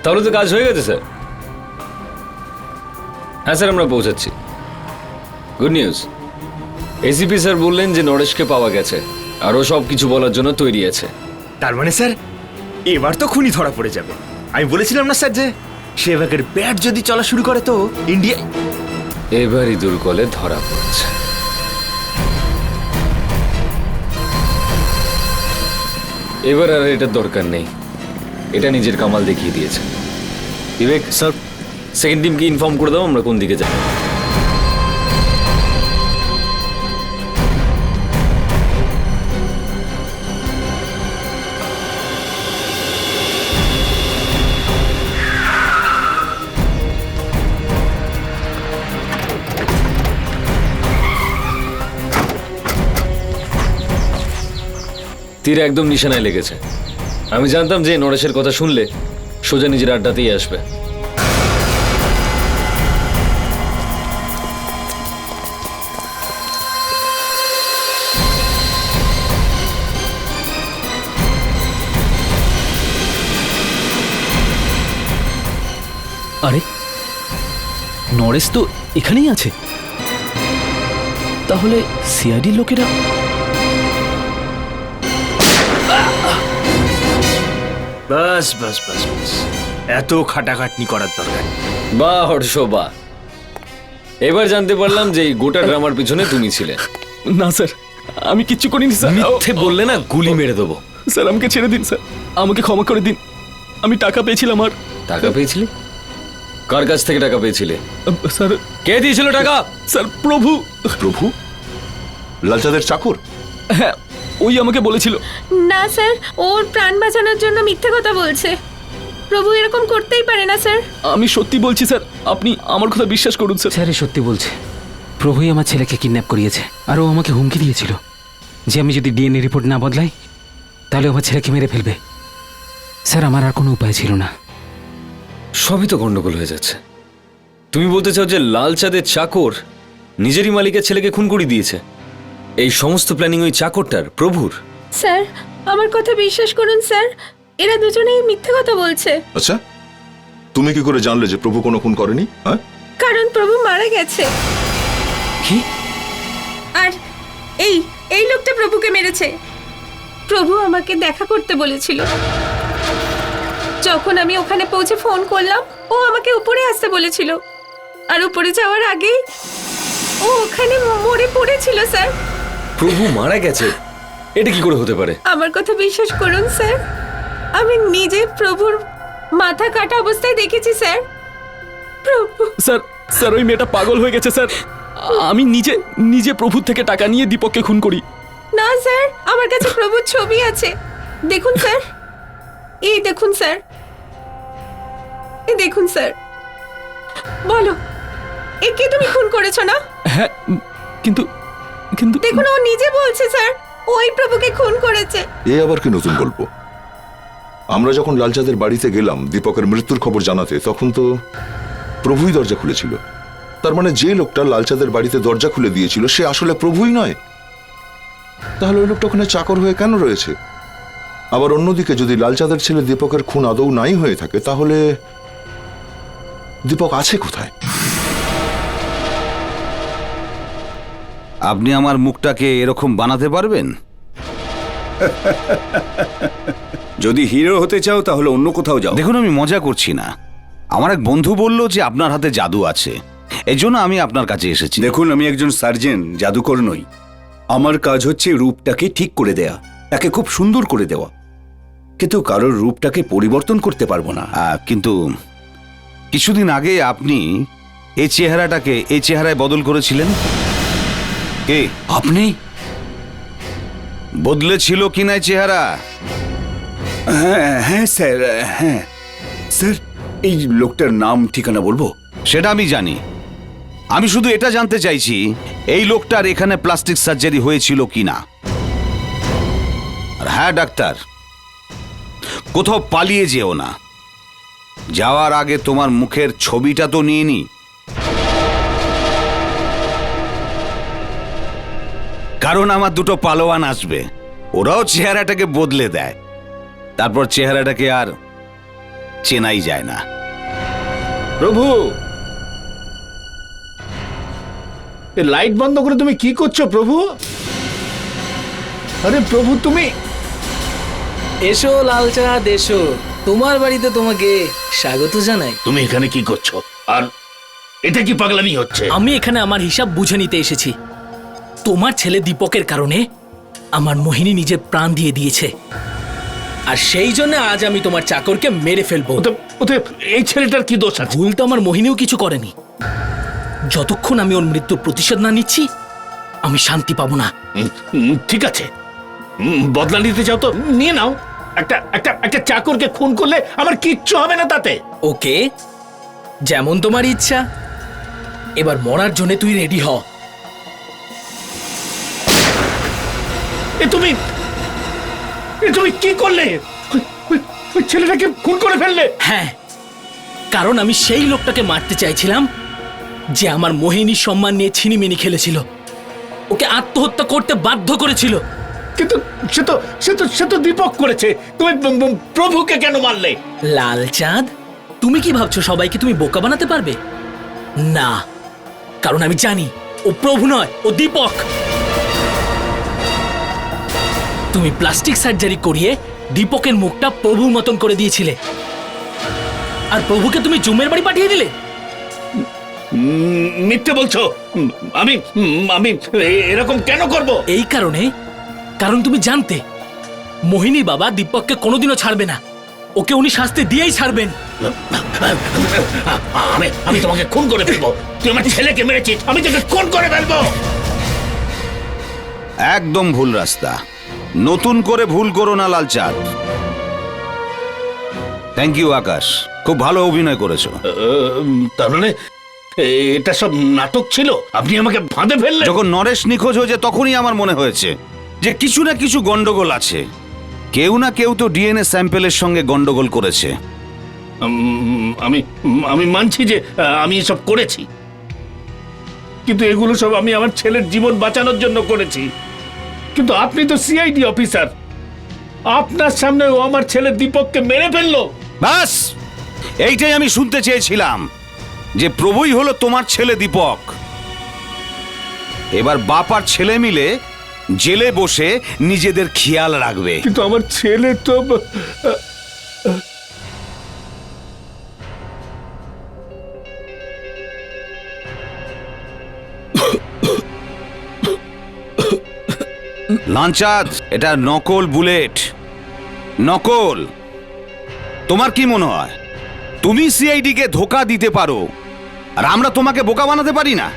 তাহলে তো কাজ হয়ে গেছে স্যার। হ্যাঁ স্যার, আমরা পৌঁছাচ্ছি। গুড নিউজ, এসিপি স্যার বললেন যে নরেশকে পাওয়া গেছে, আরও সব কিছু বলার জন্য তৈরি আছে। তার মানে স্যার এবার তো খুনি ধরা পড়ে যাবে। আমি বলেছিলাম না স্যার যে সেহবাগের ব্যাট যদি চলা শুরু করে তো ইন্ডিয়া। এবারই দুর্গলে ধরা পড়ছে। এবার আর এটার দরকার নেই, এটা নিজের কামাল দেখিয়ে দিয়েছে। বিবেক স্যার, সেকেন্ড টিমকে ইনফর্ম করে দাও আমরা কোন দিকে যাই। তীর একদম নিশানায় লেগেছে। আমি জানতাম যে নরেশের কথা শুনলে সোজা নিজের আড্ডাতেই আসবে। আরে নরেশ তো এখানেই আছে, তাহলে সিআইডির লোকেরা। বাস বাস বাস বাস, এত খাটাখাটনি করার দরকার নেই। বাহ হর্ষ বাহ, এবার জানতে পারলাম যে এই গোটা ড্রামার পিছনে তুমি ছিলে। না স্যার, আমি কিচ্ছু করিনি স্যার। মিথ্যে বললে না গুলি মেরে দেবো। স্যার আমাকে ছেড়ে দিন স্যার, আমাকে ক্ষমা করে দিন। আমি টাকা পেয়েছিলাম। আর টাকা পেয়েছিলে? কার কাছ থেকে টাকা পেয়েছিলে? স্যার কে দিয়েছিল টাকা? স্যার প্রভু। প্রভু? লালচাঁদের চাকর? হ্যাঁ, ওই আমাকে বলেছিল। না স্যার, ওর প্রাণ বাঁচানোর জন্য মিথ্যে কথা বলছে। প্রভু এরকম করতেই পারে না স্যার। আমি সত্যি বলছি স্যার, আপনি আমার কথা বিশ্বাস করুন স্যার। স্যার এ সত্যি বলছে, প্রভুই আমার ছেলেকে কিডন্যাপ করিয়েছে। আর ও আমাকে হুমকি দিয়েছিল যে আমি যদি ডিএনএ রিপোর্ট না বদলাই তাহলে আমার ছেলেকে মেরে ফেলবে। স্যার আমার আর কোনো উপায় ছিল না। সবই তো গন্ডগোল হয়ে যাচ্ছে। তুমি বলতে চাও যে লালচাঁদের চাকর নিজেরই মালিকের ছেলেকে খুন করে দিয়েছে? এই সমস্ত প্ল্যানিং ওই চাকরটার, প্রভুর? স্যার আমার কথা বিশ্বাস করুন স্যার, এরা দুজনেই মিথ্যে কথা বলছে। আচ্ছা, তুমি কি করে জানলে যে প্রভু কোনো খুন করেনি? হ্যাঁ, কারণ প্রভু মারা গেছে। কি? আর এই এই লোকটা প্রভুকে মেরেছে। প্রভু আমাকে দেখা করতে বলেছিল। যখন আমি ওখানে পৌঁছে ফোন করলাম, ও আমাকে উপরে আসতে বলেছিল। আর উপরে যাওয়ার আগে ও ওখানে মরে পড়েছিল স্যার। প্রভু মারা গেছে? এটা কি করে হতে পারে? আমার কথা বিশ্বাস করুন স্যার, আমি নিজে প্রভুর মাথা কাটা অবস্থায় দেখেছি স্যার। প্রভু। স্যার স্যার ওই মেয়েটা পাগল হয়ে গেছে স্যার। আমি নিজে নিজে প্রভুর থেকে টাকা নিয়ে দীপককে খুন করি। না স্যার, আমার কাছে প্রভুর ছবি আছে, দেখুন স্যার। এই দেখুন স্যার, এই দেখুন স্যার। বলো, একে তুমি খুন করেছো না? হ্যাঁ, কিন্তু কিন্তু দেখুন ও নিজে বলছে স্যার ওই প্রভুকে খুন করেছে। এ আবার কি নতুন গল্প? আমরা যখন লালচাঁদের বাড়িতে গেলাম দীপকের মৃত্যুর খবর জানাতে, তখন তো প্রভুই দরজা খুলেছিল। তার মানে যে লোকটা লালচাঁদের বাড়িতে দরজা খুলে দিয়েছিল সে আসলে প্রভুই নয়। তাহলে ওই লোকটা ওখানে চাকর হয়ে কেন রয়েছে? আবার অন্যদিকে যদি লালচাঁদের ছেলে দীপকের খুন আদৌ নাই হয়ে থাকে তাহলে দীপক আছে কোথায়? আপনি আমার মুখটাকে এরকম বানাতে পারবেন? যদি হিরো হতে চাও তাহলে অন্য কোথাও যাও। দেখুন, আমি মজা করছি না। আমার এক বন্ধু বলল যে আপনার হাতে জাদু আছে, এই জন্য আমি আপনার কাছে এসেছি। দেখুন, আমি একজন সার্জন, জাদুকর নই। আমার কাজ হচ্ছে রূপটাকে ঠিক করে দেয়া, তাকে খুব সুন্দর করে দেওয়া, কিন্তু কারোর রূপটাকে পরিবর্তন করতে পারবো না। কিন্তু কিছুদিন আগে আপনি এই চেহারাটাকে এই চেহারায় বদল করেছিলেন। কে আপনি? বদলেছিল কিনা এই চেহারা? হ্যাঁ হ্যাঁ স্যার, হ্যাঁ স্যার। এই লোকটার নাম ঠিকানা বলবো? সেটা আমি জানি। আমি শুধু এটা জানতে চাইছি এই লোকটার এখানে প্লাস্টিক সার্জারি হয়েছিল কিনা। আর হ্যাঁ ডাক্তার, কোথাও পালিয়ে যেও না। যাওয়ার আগে তোমার মুখের ছবিটা তো নিয়ে নি। কারণ আমার দুটো পালোয়ান আসবে, ওরাও চেহারাটাকে বদলে দেয়, তারপর চেহারাটাকে আর চেনাই যায় না। প্রভু, লাইট বন্ধ করে তুমি কি করছো প্রভু? আরে প্রভু, তুমি এসো লালচাঁদ, এসো। তোমার বাড়িতে তোমাকে স্বাগত জানাই। তুমি এখানে কি করছো? আর এটা কি পাগলামি হচ্ছে? আমি এখানে আমার হিসাব বুঝে নিতে এসেছি। তোমার ছেলে দীপকের কারণে আমার মোহিনী নিজের প্রাণ দিয়ে দিয়েছে, আর সেই জন্য আজ আমি তোমার চাকরকে মেরে ফেলবো। ওতে এই ছেলেটার কি দোষ আছে? ভুল তো আমার মোহিনীও কিছু করেনি। যতক্ষণ আমি ওর মৃত্যুর প্রতিশোধ না নিচ্ছি, আমি শান্তি পাবো না। ঠিক আছে, বদলা নিতে চাও তো নিয়ে নাও। একটা একটা একটা চাকরকে খুন করলে আমার কিচ্ছু হবে না তাতে। ওকে, যেমন তোমার ইচ্ছা। এবার মরার জন্য তুই রেডি হ। তুমি কি করলে? ওই ছেলেটাকে খুন করে ফেললে? হ্যাঁ, কারণ আমি সেই লোকটাকে মারতে চাইছিলাম যে আমার মোহিনীর সম্মান নিয়ে ছিনিমিনি খেলেছিল, ওকে আত্মহত্যা করতে বাধ্য করেছিল। কিন্তু সে তো দীপক করেছে। তুমি প্রভুকে কেন মারলে? লালচাঁদ, তুমি কি ভাবছো সবাইকে তুমি বোকা বানাতে পারবে? না, কারণ আমি জানি ও প্রভু নয়, ও দীপক। তুমি প্লাস্টিক সার্জারি করিয়ে দীপকের মুখটা প্রভুর মতন করে দিয়েছিলে, আর প্রভুকে তুমি জুমের বাড়ি পাঠিয়ে দিলে। মিথ্যে বলছো। আমি আমি এরকম কেন করব? এই কারণে, কারণ তুমি জানতে মোহিনী বাবা দীপককে কোনোদিনও ছাড়বে না, ওকে উনি শাস্তি দিয়েই ছাড়বেন। আমি তোমাকে খুন করে ফেলবো। তুই আমার ছেলেকে মেরেছিস, আমি তোকে খুন করে ফেলবো। একদম ভুল রাস্তা। নতুন করে ভুল করো না লালচাঁদ। থ্যাংক ইউ আকাশ, খুব ভালো অভিনয় করেছো। তার মানে এটা সব নাটক ছিল? আপনি আমাকে ফাঁদে ফেললেন? যখন নরেশ নিখোঁজ হয়েছে তখনই আমার মনে হয়েছে যে কিছু না কিছু গন্ডগোল আছে। কেউ না কেউ তো ডিএনএ স্যাম্পেলের সঙ্গে গন্ডগোল করেছে। আমি মানছি যে আমি এসব করেছি, কিন্তু এগুলো সব আমি আমার ছেলের জীবন বাঁচানোর জন্য করেছি। কিন্তু আপনি তো সিআইডি অফিসার, আপনার সামনে ও আমার ছেলে দীপককে মেরে ফেললো। ব্যাস, এইটাই আমি শুনতে চেয়েছিলাম, যে প্রভুই হলো তোমার ছেলে দীপক। এবার বাপ আর ছেলে মিলে জেলে বসে নিজেদের খেয়াল রাখবে। কিন্তু আমার ছেলে তো লাঞ্চাঁদ, এটা নকল বুলেট, নকল। তোমার কি মনে হয় তুমি সিআইডি কে ধোকা দিতে পারো আর আমরা তোমাকে বোকা বানাতে পারি না?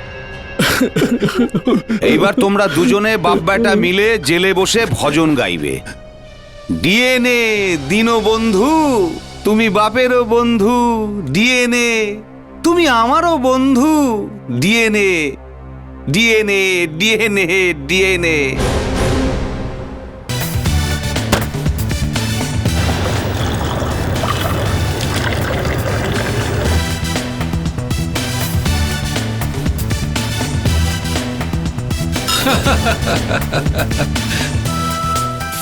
এইবার তোমরা দুজনে বাপ বেটা মিলে জেলে বসে ভজন গাইবে। ডিএনএ দীনবন্ধু, তুমি বাপেরও বন্ধু। ডিএনএ, তুমি আমারও বন্ধু। DNA, DNA, DNA, DNA.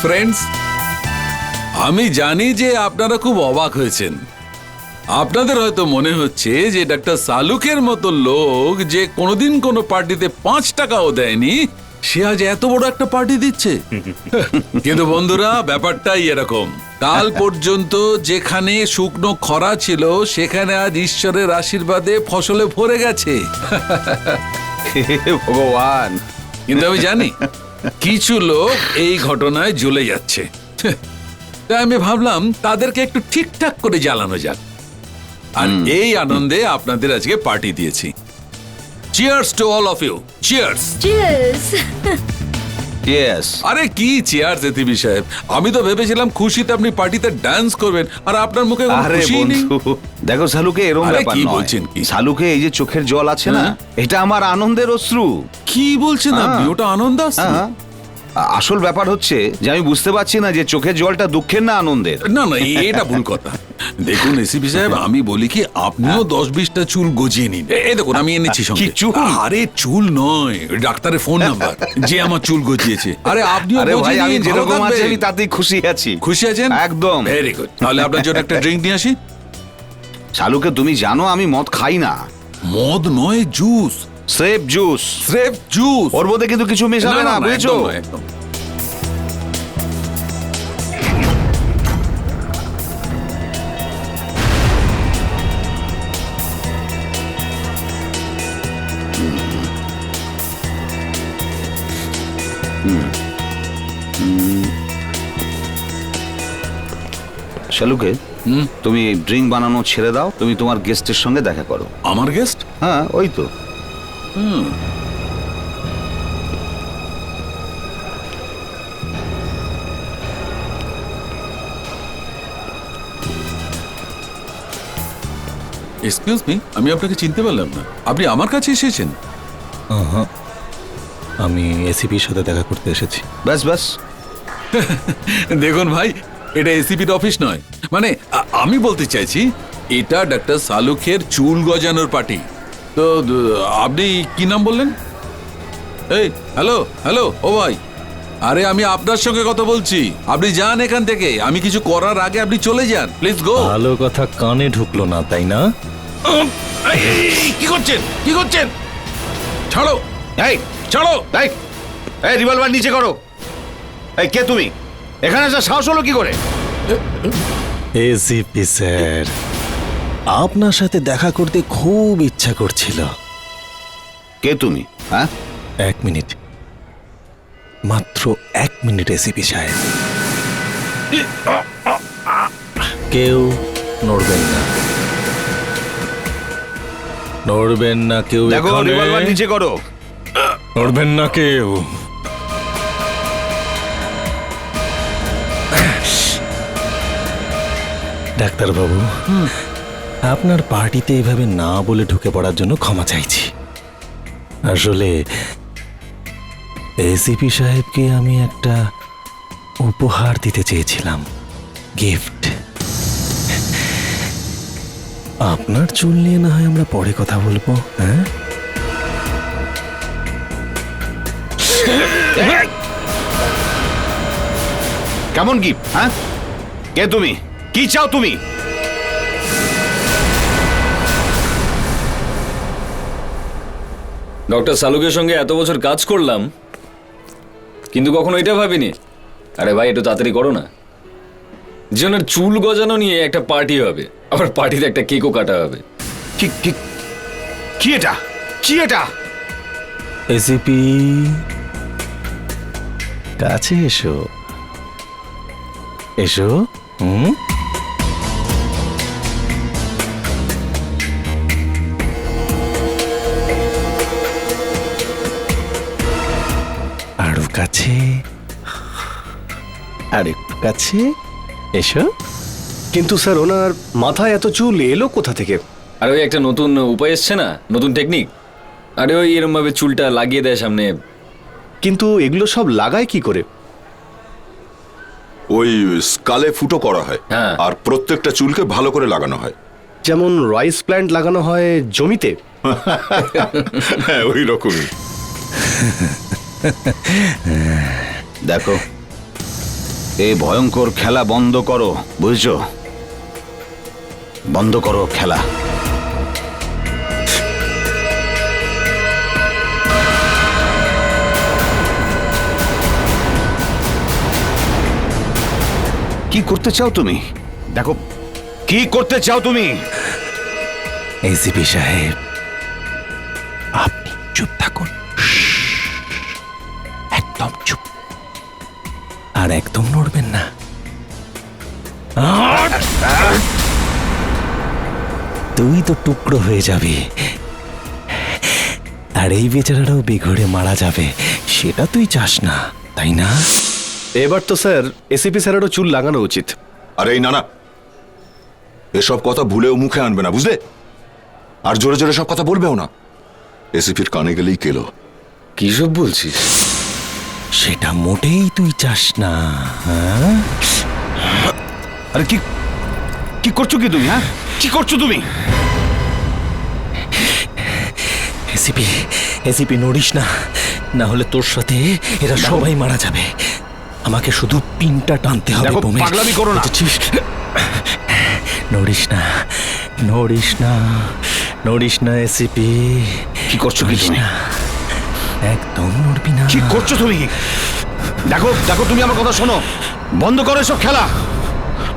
Friends, আমি জানি যে আপনারা খুব অবাক হয়েছেন। আপনাদের হয়তো মনে হচ্ছে যে ডাক্তার সালুকের মতো লোক যে কোনোদিন কোনো পার্টিতে 5 টাকাও দেয়নি, সে আজ এত বড় একটা পার্টি দিচ্ছে। কিন্তু বন্ধুরা, ব্যাপারটাই এরকম। কাল পর্যন্ত যেখানে শুকনো খরা ছিল, সেখানে আজ ঈশ্বরের আশীর্বাদে ফসলে ভরে গেছে। ভগবান! কিন্তু আমি জানি কিছু লোক এই ঘটনায় জ্বলে যাচ্ছে। তাই আমি ভাবলাম তাদেরকে একটু ঠিকঠাক করে জ্বালানো যাক, আর এই আনন্দে আপনাদের আজকে পার্টি দিয়েছি। Cheers to all of you. Cheers. Cheers. Yes. আরে কি চিয়ার্স এতিবি সাহেব, আমি তো ভেবেছিলাম খুশিতে আপনি পার্টিতে ডান্স করবেন, আর আপনার মুখে কোনো আরে খুশিই নেই। বন্ধু, দেখো সালুকে এরকম আরে ব্যাপার কি নয়। বলছেন কি? সালুকে এই যে চোখের জল আছে না, এটা আমার আনন্দের অশ্রু। কি বলছেন আপনি? ওটা আনন্দ আসছে? হ্যাঁ। আসল ব্যাপার হচ্ছে যে আমি বুঝতে পারছি না যে চোখের জলটা দুঃখের না আনন্দের। না না, এটা ভুল কথা। দেখুন এসিপি সাহেব, আমি বলি কি আপনিও 10-20টা চুল গজিয়ে নিন। এই দেখুন আমি এনেছি সঙ্গে। কি চুল? আরে চুল নয়, ওই ডাক্তারের ফোন নাম্বার, যে আমার চুল গজিয়েছে। আরে আপনিও আরে ভাই, গজিয়ে আমি নিন, ভালো যেরকম আছি থাকবেন। আমি তাতেই খুশি আছি। খুশি আছেন? একদম। Very good. তাহলে আপনার জন্য একটা ড্রিঙ্ক নিয়ে আসি। সালুকে তুমি জানো আমি মদ খাই না। মদ নয়, জুস। স্রেফ জুস। স্রেফ জুস। ওর মধ্যে কিন্তু কিছু মেশাবে না, বুঝেছো? একদম নয়, একদম। শালুকে, তুমি ড্রিঙ্ক বানানো ছেড়ে দাও, তুমি তোমার গেস্টের সঙ্গে দেখা করো। আমার গেস্ট? হ্যাঁ, ওই তো। এক্সকিউজ মি, আমি আপনাকে চিনতে পারলাম না। আপনি আমার কাছে এসেছেন? আমি এসিপির সাথে দেখা করতে এসেছি। ব্যাস ব্যাস। দেখুন ভাই, এটা এসিপির অফিস নয়। মানে আমি বলতে চাইছি, এটা ডাক্তার সালুকের চুল গজানোর পার্টি। তো আপনি কি নাম বললেন? এই হ্যালো হ্যালো, ও ভাই, আরে আমি আপনার সঙ্গে কথা বলছি। আপনি যান এখান থেকে, আমি কিছু করার আগে আপনি চলে যান, প্লিজ গো। ভালো কথা কানে ঢুকলো না, তাই না? কি করছেন? কি করছেন? ছাড়ো, এই ছাড়ো। এই রিভলভার নিচে করো। এই কে তুমি? এখানে আসা সাহস হলো কি করে? এসিপি স্যার, আপনার সাথে দেখা করতে খুব ইচ্ছা করছিল। কে তুমি? হ্যাঁ, 1 মিনিট, মাত্র 1 মিনিট এসিপি সাহেব। কেউ নড়বেন না, নড়বেন না কেউ। দেখো রিভলভার নিচে করো। নড়বেন না কেউ। ডাক্তারবাবু, আপনার পার্টিতে এভাবে না বলে ঢুকে পড়ার জন্য ক্ষমা চাইছি। আসলে এসিপি সাহেবকে আমি একটা উপহার দিতে চেয়েছিলাম, গিফট। আপনার চুল নিয়ে না হয় আমরা পরে কথা বলবো। হ্যাঁ, কেমন গিফট? হ্যাঁ, কে তুমি? কি চাও তুমি? ডক্টর সালুকের সঙ্গে এত বছর কাজ করলাম, কিন্তু কখনো এটা ভাবিনি। আরে ভাই, একটু তাড়াতাড়ি করো না। জনের চুল গজানো নিয়ে একটা পার্টি হবে, আবার পার্টিতে একটা কেকও কাটা হবে। কি কি কি এটা? কি এটা? এসিপি কাছে এসো, এসো। আরো কাছে, আর একটু কাছে এসো। কিন্তু স্যার, ওনার মাথায় এত চুল এলো কোথা থেকে? আর ওই একটা নতুন উপায় এসছে না, নতুন টেকনিক। আরে ওই এরম ভাবে চুলটা লাগিয়ে দেয় সামনে। কিন্তু এগুলো সব লাগায় কি করে? ওই স্কালে ফুটো করা হয়, আর প্রত্যেকটা চুলকে ভালো করে লাগানো হয়। যেমন রাইস প্ল্যান্ট লাগানো হয় জমিতে। হ্যাঁ, ওই রকমই। দেখো, এই ভয়ঙ্কর খেলা বন্ধ করো, বুঝছো? বন্ধ করো খেলা। কি করতে চাও তুমি? দেখো, কি করতে চাও তুমি? এসিপি সাহেব, আপনি চুপ থাকুন, একদম চুপ, আর একদম নড়বেন না। তুই তো টুকরো হয়ে যাবি, আর এই বেচারাটাও বেঘরে মারা যাবে, সেটা তুই চাস না, তাই না? এবার তো স্যার এসিপি স্যারেরও চুল লাগানো উচিত। আরে এই না না, এসব কথা ভুলেও মুখে আনবে না, বুঝলে? আর জোরে জোরে সব কথা বলবেও না, এসিপির কানে গেলেই কেলো। কি সব বলছিস? সেটা মোটেই তুই চাস না। হ্যাঁ, আরে কি কি করছো কি তুমি? হ্যাঁ, কি করছো তুমি? এসিপি, এসিপি নড়িস না, না হলে তোর সাথে এরা সবাই মারা যাবে। আমাকে শুধু পিনটা টানতে হবে। দেখো, পাগলামি করো না। নড়িস না, নড়িস না, নড়িস না এসিপি। কি করছো কি তুমি? একদম নড়বি না। কি করছো তুমি? দেখো দেখো, তুমি আমার কথা শোনো, বন্ধ করো এসব খেলা।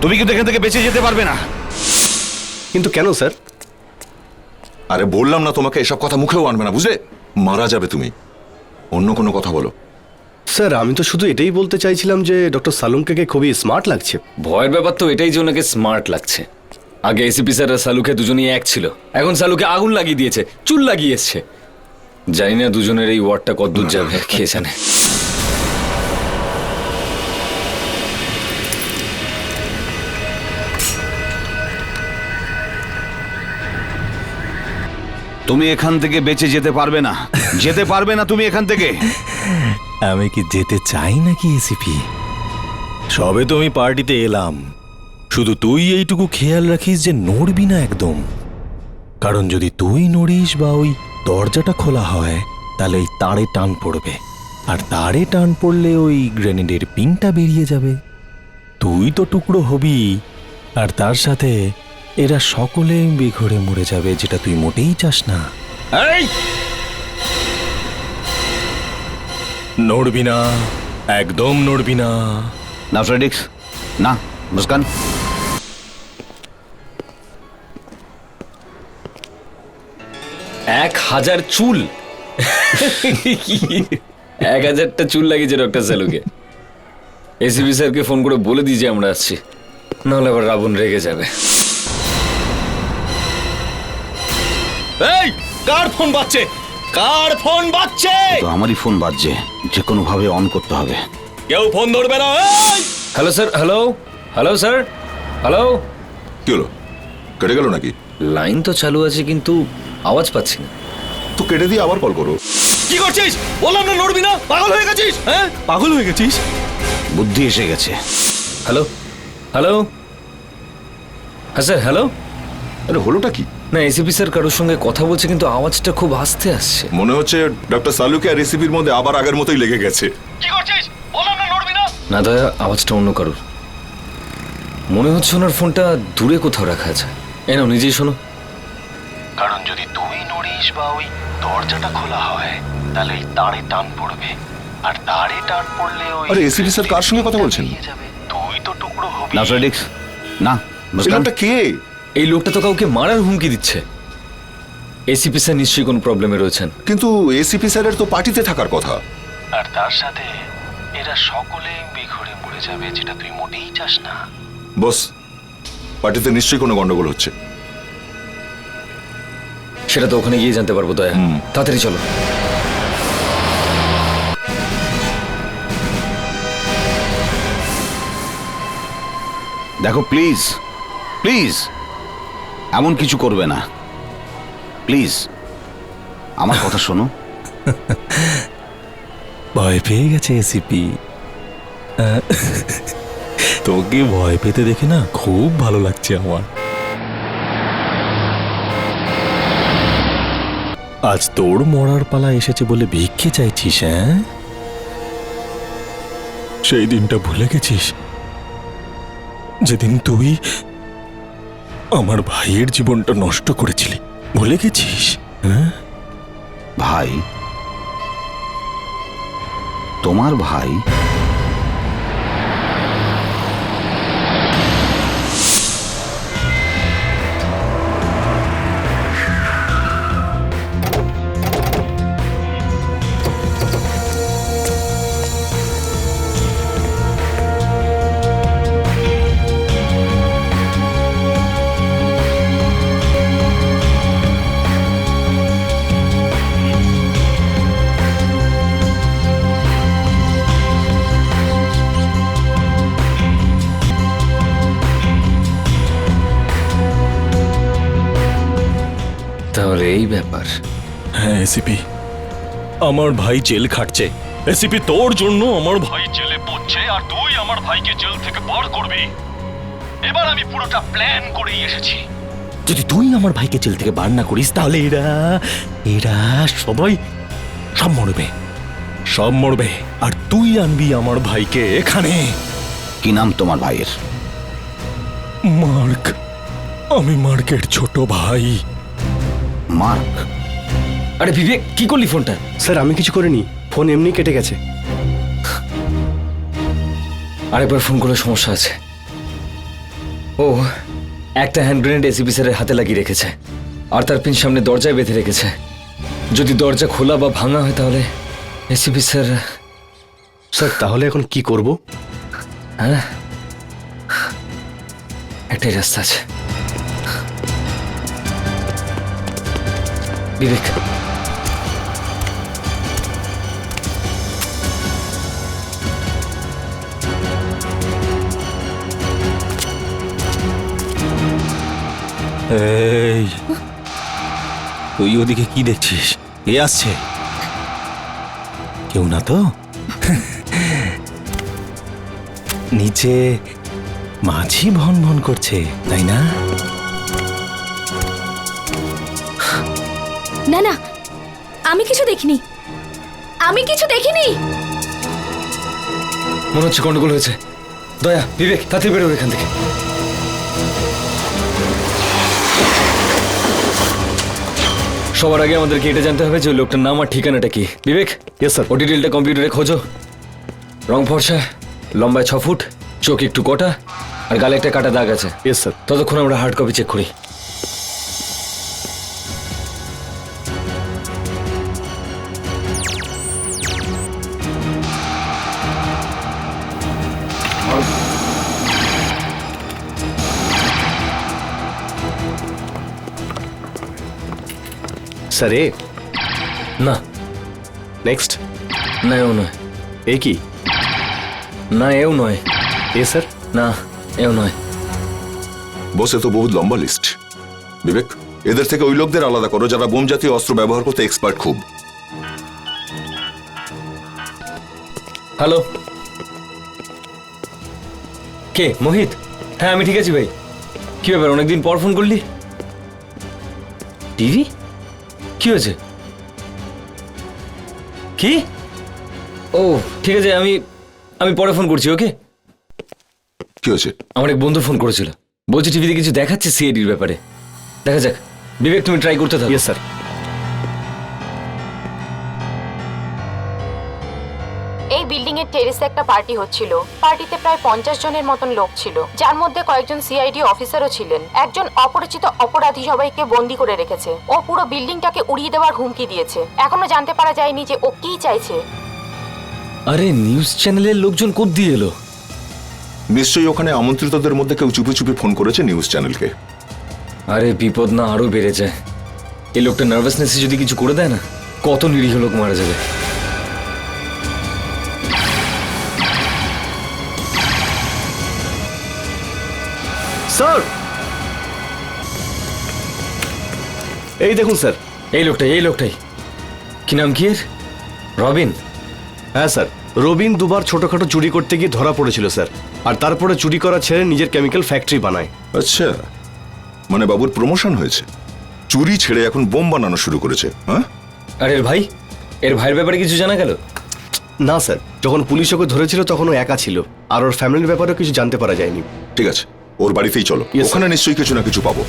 তুমি কিন্তু এখান থেকে বেঁচে যেতে পারবে না। কিন্তু কেন স্যার? আরে বললাম না তোমাকে, এসব কথা মুখেও আনবে না, বুঝলে? মারা যাবে তুমি। অন্য কোনো কথা বলো। স্যার আমি তো শুধু এটাই বলতে চাইছিলাম যে ডক্টর সালুঙ্কেকে খুবই স্মার্ট লাগছে। ভয়ের ব্যাপার তো এটাই যে ওনাকে স্মার্ট লাগছে। আগে এসিপি স্যার আর সালুকে দুজনেই এক ছিল, এখন সালুকে আগুন লাগিয়ে দিয়েছে, চুল লাগিয়ে এসছে। জানি না দুজনের এই ওয়ার্ডটা কতদূর যাবে, কে জানে। তুমি এখান থেকে বেঁচে যেতে পারবে না, যেতে পারবে না তুমি এখান থেকে। আমি কি যেতে চাই নাকি এসিপি? সবে তো আমি পার্টিতে এলাম, শুধু তুই এইটুকু খেয়াল রাখিস যে নড়বি না একদম। কারণ যদি তুই নড়িস বা ওই দরজাটা খোলা হয়, তাহলে ওই তারে টান পড়বে, আর তারে টান পড়লে ওই গ্রেনেডের পিনটা বেরিয়ে যাবে। তুই তো টুকরো হবি, আর তার সাথে এরা সকলে বেঘরে মরে যাবে, যেটা তুই মোটেই চাস না। এই নড়বি না, একদম নড়বি না। না ফ্রেডিক্স, না মুস্কান। 1000 চুল 1000টা চুল লাগিয়েছে ডক্টর সালুকে। এসিপি স্যারকে ফোন করে বলে দিয়েছি আমরা আসছি, নাহলে আবার রাবণ রেগে যাবে। এই কার ফোন বাজছে? কার ফোন বাজছে? তো আমারই ফোন বাজছে, যে কোনো ভাবে অন করতে হবে। কেউ ফোন ধরবে না। Hello sir, hello hello sir, hello. কি হলো, কেটে গেল নাকি? লাইন তো চালু আছে কিন্তু আওয়াজ পাচ্ছি না। তো কেটে দিয়ে আবার কল করো। কি করছিস? বললাম না নড়বি না। পাগল হয়ে গেছিস? হ্যাঁ, পাগল হয়ে গেছিস? বুদ্ধি এসে গেছে। হ্যালো হ্যালো, হ্যাঁ স্যার, হ্যালো। আরে হলোটা কি? না, এসিপি স্যার কারোর সঙ্গে কথা বলছে কিন্তু আওয়াজটা খুব আস্তে আসছে। মনে হচ্ছে ডক্টর সালুকে আর রেসিপির মধ্যে আবার আগের মতোই লেগে গেছে। কি করছিস? বললাম না নড়বি না। না দয়া, আওয়াজটা অন্য কারোর। মনে হচ্ছে ওনার ফোনটা দূরে কোথাও রাখা আছে। এ নাও, নিজেই শোনো। কারণ যদি তুই নড়িস বা ওই দরজাটা খোলা হয়, তাহলে ওই তারে টান পড়বে, আর তারে টান পড়লে ওই আরে এসিপি স্যার কার সঙ্গে কথা বলছেন? তুই তো টুকরো হবি। না ফ্রেডিক্স, না মুস্কান। লোকটা কে? এই লোকটা তো কাউকে মারার হুমকি দিচ্ছে। এসিপি স্যার নিশ্চয়ই কোনো প্রবলেমে রয়েছেন। কিন্তু এসিপি স্যারের তো পার্টিতে থাকার কথা। আর তার সাথে এরা সকলে বেঘরে মরে যাবে, যেটা তুই মোটেই চাস না। বস, পার্টিতে নিশ্চয়ই কোনো গন্ডগোল হচ্ছে। সেটা তো ওখানে গিয়ে জানতে পারবো। দয়া, তাড়াতাড়ি চলো। দেখো প্লিজ, প্লিজ এমন কিছু করবে না, প্লিজ আমার কথা শোনো। ভয় পেয়ে গেছে এসিপি। তোকে ভয় পেতে দেখে না খুব ভালো লাগছে আমার। আজ তোর মরার পালা এসেছে বলে ভিক্ষে চাইছিস? হ্যাঁ, সেই দিনটা ভুলে গেছিস যেদিন তুই আমার ভাইয়ের জীবনটা নষ্ট করেছিলি, ভুলে গেছিস? হ্যাঁ, ভাই, তোমার ভাই? তাহলে এই ব্যাপার। হ্যাঁ এসিপি, আমার ভাই জেল খাটছে। এসিপি, তোর জন্য আমার ভাই জেলে পড়ছে আর তুই আমার ভাইকে জেল থেকে বার করবি। এবার আমি পুরোটা প্ল্যান করেই এসেছি। যদি তুই আমার ভাইকে জেল থেকে বার না করিস তাহলে এরা এরা সবাই সব মরবে, সব মরবে, আর তুই আনবি আমার ভাইকে এখানে। কি নাম তোমার ভাইয়ের? মার্ক। আমি মার্কের ছোট ভাই। মার্ক? আরে বিবেক, কি করলি ফোনটা? স্যার আমি কিছু করিনি, ফোন এমনি কেটে গেছে। আরেকবার ফোন করলে সমস্যা আছে। ও একটা হ্যান্ড গ্রেনেড এসিপি স্যারের হাতে লাগিয়ে রেখেছে, আর তার পিন সামনে দরজায় বেঁধে রেখেছে। যদি দরজা খোলা বা ভাঙা হয় তাহলে এসিপি স্যার। স্যার তাহলে এখন কি করব? হ্যাঁ, একটাই রাস্তা আছে। বিবেক, এই, তুই ওদিকে কি দেখছিস? কে আসছে? কেউ না তো? নিচে মাছি ভন ভন করছে, তাই না? না না, আমি কিছু দেখিনি, আমি কিছু দেখিনি। মনে হচ্ছে গন্ডগোল হয়েছে। দয়া, বিবেক, তাতে বেরো এখান থেকে। সবার আগে আমাদেরকে এটা জানতে হবে যে ওই লোকটার নাম আর ঠিকানাটা কি। বিবেক, ইয়েস স্যার। ও ডিটেলটা কম্পিউটারে খোঁজো। রং ফর্সা, লম্বায় 6 ফুট, চোখ একটু কটা, আর গালে একটা কাটা দাগ আছে। Yes sir. ততক্ষণ আমরা হার্ড কপি চেক করি। স্যার এ না, নেক্সট। না এও নয়। এ কি? না এও নয়। এ স্যার? না এও নয়। বস, এ তো বহুত লম্বা লিস্ট। বিবেক, এদের থেকে ওই লোকদের আলাদা করো যারা বোম জাতীয় অস্ত্র ব্যবহার করতে এক্সপার্ট খুব। হ্যালো, কে? মোহিত? হ্যাঁ আমি ঠিক আছি ভাই। কি ব্যাপার, অনেকদিন পর ফোন করলি? টিভি? কি হয়েছে? কি? ও ঠিক আছে, আমি পরে ফোন করছি। ওকে। কি হয়েছে? আমার এক বন্ধু ফোন করেছিল, বলছি টিভিতে কিছু দেখাচ্ছে সিআইডির ব্যাপারে। দেখা যাক। বিবেক, তুমি ট্রাই করতে থাকো। Yes sir. এই বিল্ডিং এর টেরেসে একটা পার্টি হচ্ছিল। পার্টিতে প্রায় 50 জনের মতন লোক ছিল, যার মধ্যে কয়েকজন সিআইডি অফিসারও ছিলেন। একজন অপরিচিত অপরাধী সবাইকে বন্দি করে রেখেছে। ও পুরো বিল্ডিংটাকে উড়িয়ে দেওয়ার হুমকি দিয়েছে। এখনো জানতে পারা যায়নি যে ও কি চাইছে। আরে নিউজ চ্যানেলের লোকজন কোথ দিয়ে এলো? নিশ্চয়ই ওখানে আমন্ত্রিতদের মধ্যে কেউ চুপি চুপি ফোন করেছে নিউজ চ্যানেলকে। আরে বিপদ না আরো বেড়ে যায়। এই লোকটা নার্ভাসনেসে যদি কিছু করে দেয় না, কত নিরীহ লোক মারা যাবে। স্যার এই দেখুন স্যার। এই লোকটাই। কি নাম কি এর? রবিন? হ্যাঁ স্যার, রবিন দুবার ছোটখাটো চুরি করতে গিয়ে ধরা পড়েছিল স্যার, আর তারপরে চুরি করা ছেড়ে নিজের কেমিক্যাল ফ্যাক্টরি বানায়। আচ্ছা, মানে বাবুর প্রমোশন হয়েছে, চুরি ছেড়ে এখন বোম বানানো শুরু করেছে। হ্যাঁ, আর এর ভাইয়ের ব্যাপারে কিছু জানা গেল? না স্যার, যখন পুলিশ ওকে ধরেছিল তখন ও একা ছিল, আর ওর ফ্যামিলির ব্যাপারেও কিছু জানতে পারা যায়নি। ঠিক আছে, ওর বাড়িতেই চলো, Yes, sir. ওখানে নিশ্চয়ই কিছু না কিছু পাবো।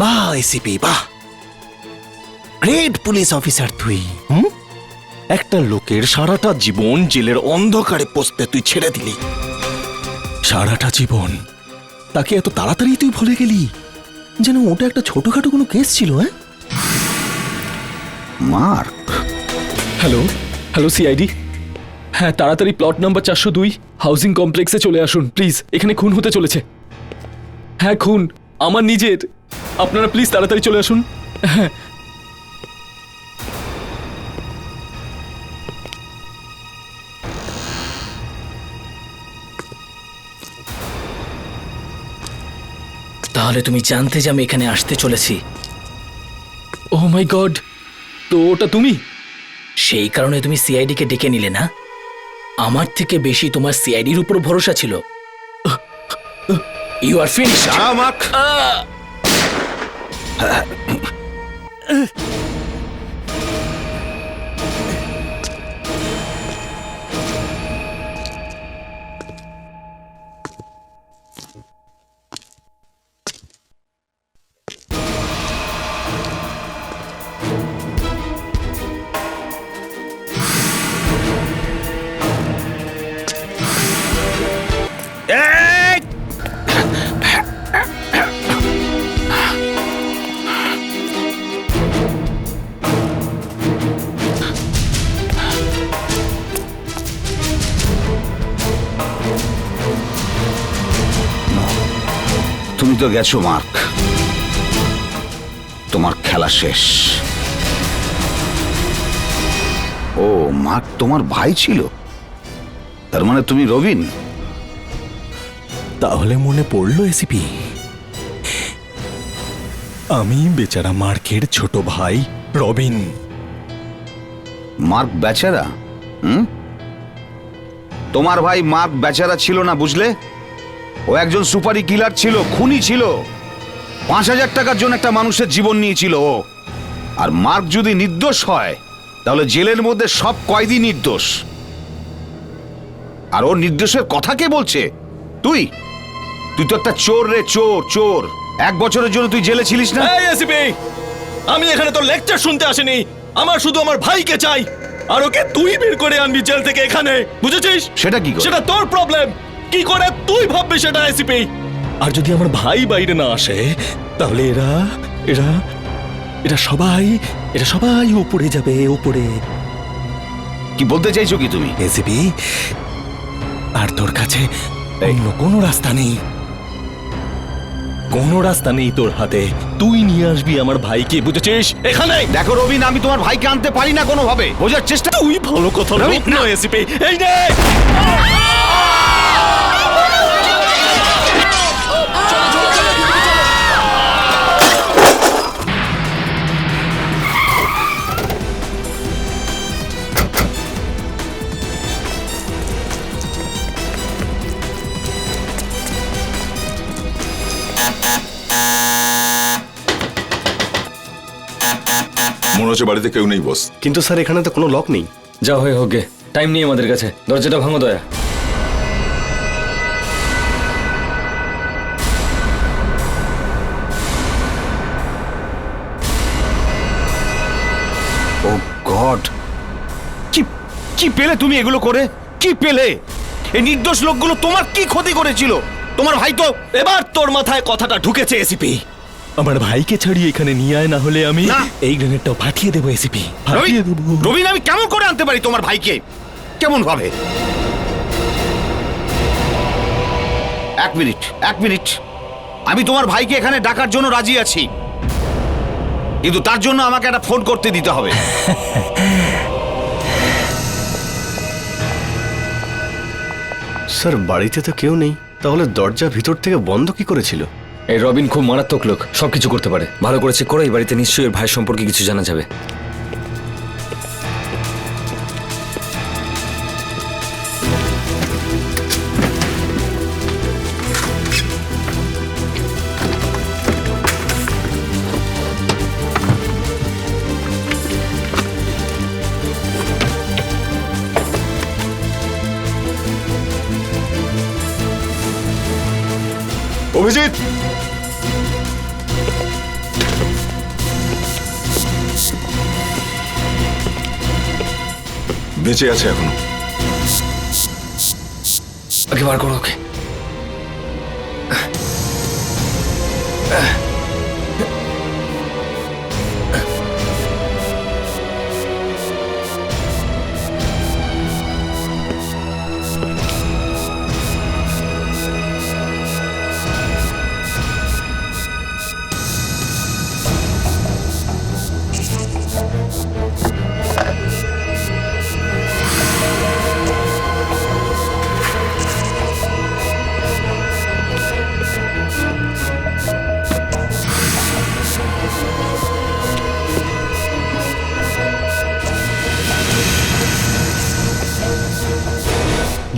বাহ এসিপি, বাহ, গ্রেট পুলিশ অফিসার তুই। হুম, একটা লোকের সারাটা জীবন জেলের অন্ধকারে পচতে তুই ছেড়ে দিলি। সারাটা জীবন তাকে এত তাড়াতাড়ি তুই ভুলে গেলি, যেন ওটা একটা ছোটখাটো কোনো কেস ছিল। হ্যাঁ, মার্ক। হ্যালো হ্যালো সিআইডি, হ্যাঁ তাড়াতাড়ি প্লট নাম্বার 402 হাউজিং কমপ্লেক্সে চলে আসুন প্লিজ, এখানে খুন হতে চলেছে। হ্যাঁ খুন আমার নিজের, আপনারা প্লিজ তাড়াতাড়ি চলে আসুন। হ্যাঁ তাহলে তুমি জানতে যে আমি এখানে আসতে চলেছি, ও মাই গড, তো ওটা তুমি? সেই কারণে তুমি সিআইডি কে ডেকে নিলে না? আমার থেকে বেশি তোমার সিআইডির উপর ভরসা ছিল। You R finished. মার্ক, তুমি তো গেছো মার্ক, তোমার খেলা শেষ। ও মার্ক তোমার ভাই ছিল, তার মানে তুমি রবিন? তাহলে মনে পড়লো এসিপি, আমি বেচারা মার্কের ছোট ভাই রবিন। মার্ক বেচারা? তোমার ভাই মার্ক বেচারা ছিল না, বুঝলে? ও একজন সুপারি কিলার ছিল, খুনি ছিল। 5,000 টাকার জন্য একটা মানুষের জীবন নিয়েছিল ও। আর মার্ক যদি নির্দোষ হয় তাহলে জেলের মধ্যে সব কয়েদি নির্দোষ। আর ও নির্দোষের কথা কে বলছে? তুই তুই তো একটা চোর রে, চোর চোর। 1 বছরের জন্য তুই জেলে ছিলিস না? এসিপি, আমি এখানে তো লেকচার শুনতে আসিনি, আমার শুধু আমার ভাইকে চাই, আর ওকে তুই বের করে আনবি জেল থেকে এখানে, বুঝেছিস? সেটা কি করে? সেটা তোর প্রবলেম, কি করে তুই ভাববি সেটা এসিপি। আর যদি আমার ভাই বাইরে না আসে তাহলে এরা এরা এরা সবাই এরা সবাই উপরে যাবে, উপরে। কি বলতে চাইছো কি তুমি? এসিপি, আর তোর কাছে অন্য কোনো রাস্তা নেই, কোনো রাস্তা নেই তোর হাতে। তুই নিয়ে আসবি আমার ভাইকে, বুঝেছিস? এখানে দেখো রবিন, আমি তোমার ভাইকে আনতে পারি না কোনোভাবে, বোঝার চেষ্টা। তুই ভালো কথা রবিন, বল না এসিপি। এই নে, মনে হচ্ছে বাড়িতে কেউ নেই বস। কিন্তু স্যার এখানে তো কোনো লক নেই। যা হয়ে হোক গে, টাইম নেই আমাদের কাছে, দরজাটা ভাঙো দয়া। ও গড, কি কি পেলে তুমি এগুলো করে? কি পেলে? এই নির্দোষ লোকগুলো তোমার কি ক্ষতি করেছিল? তোমার ভাই তো। এবার তোর মাথায় কথাটা ঢুকেছে এসিপি। আমার ভাইকে ছাড়িয়ে এখানে নিয়ে আয়, না হলে আমি না। এই গ্রেনেডটাও ফাটিয়ে দেবো এসিপি, ফাটিয়ে দেবো। রবিন, আমি কেমন করে আনতে পারি তোমার ভাইকে? কেমন ভাবে? 1 মিনিট, 1 মিনিট। আমি তোমার ভাইকে এখানে ডাকার জন্য রাজি আছি, কিন্তু তার জন্য আমাকে একটা ফোন করতে দিতে হবে। স্যার বাড়িতে তো কেউ নেই, তাহলে দরজা ভিতর থেকে বন্ধ কি করেছিল? এই রবিন খুব মারাত্মক লোক, সবকিছু করতে পারে। ভালো করে চেক করো, এই বাড়িতে নিশ্চয়ই এর ভাই সম্পর্কে কিছু জানা যাবে। অভিজিৎ, বেঁচে আছে এখনো। ওকে বার করো, ওকে।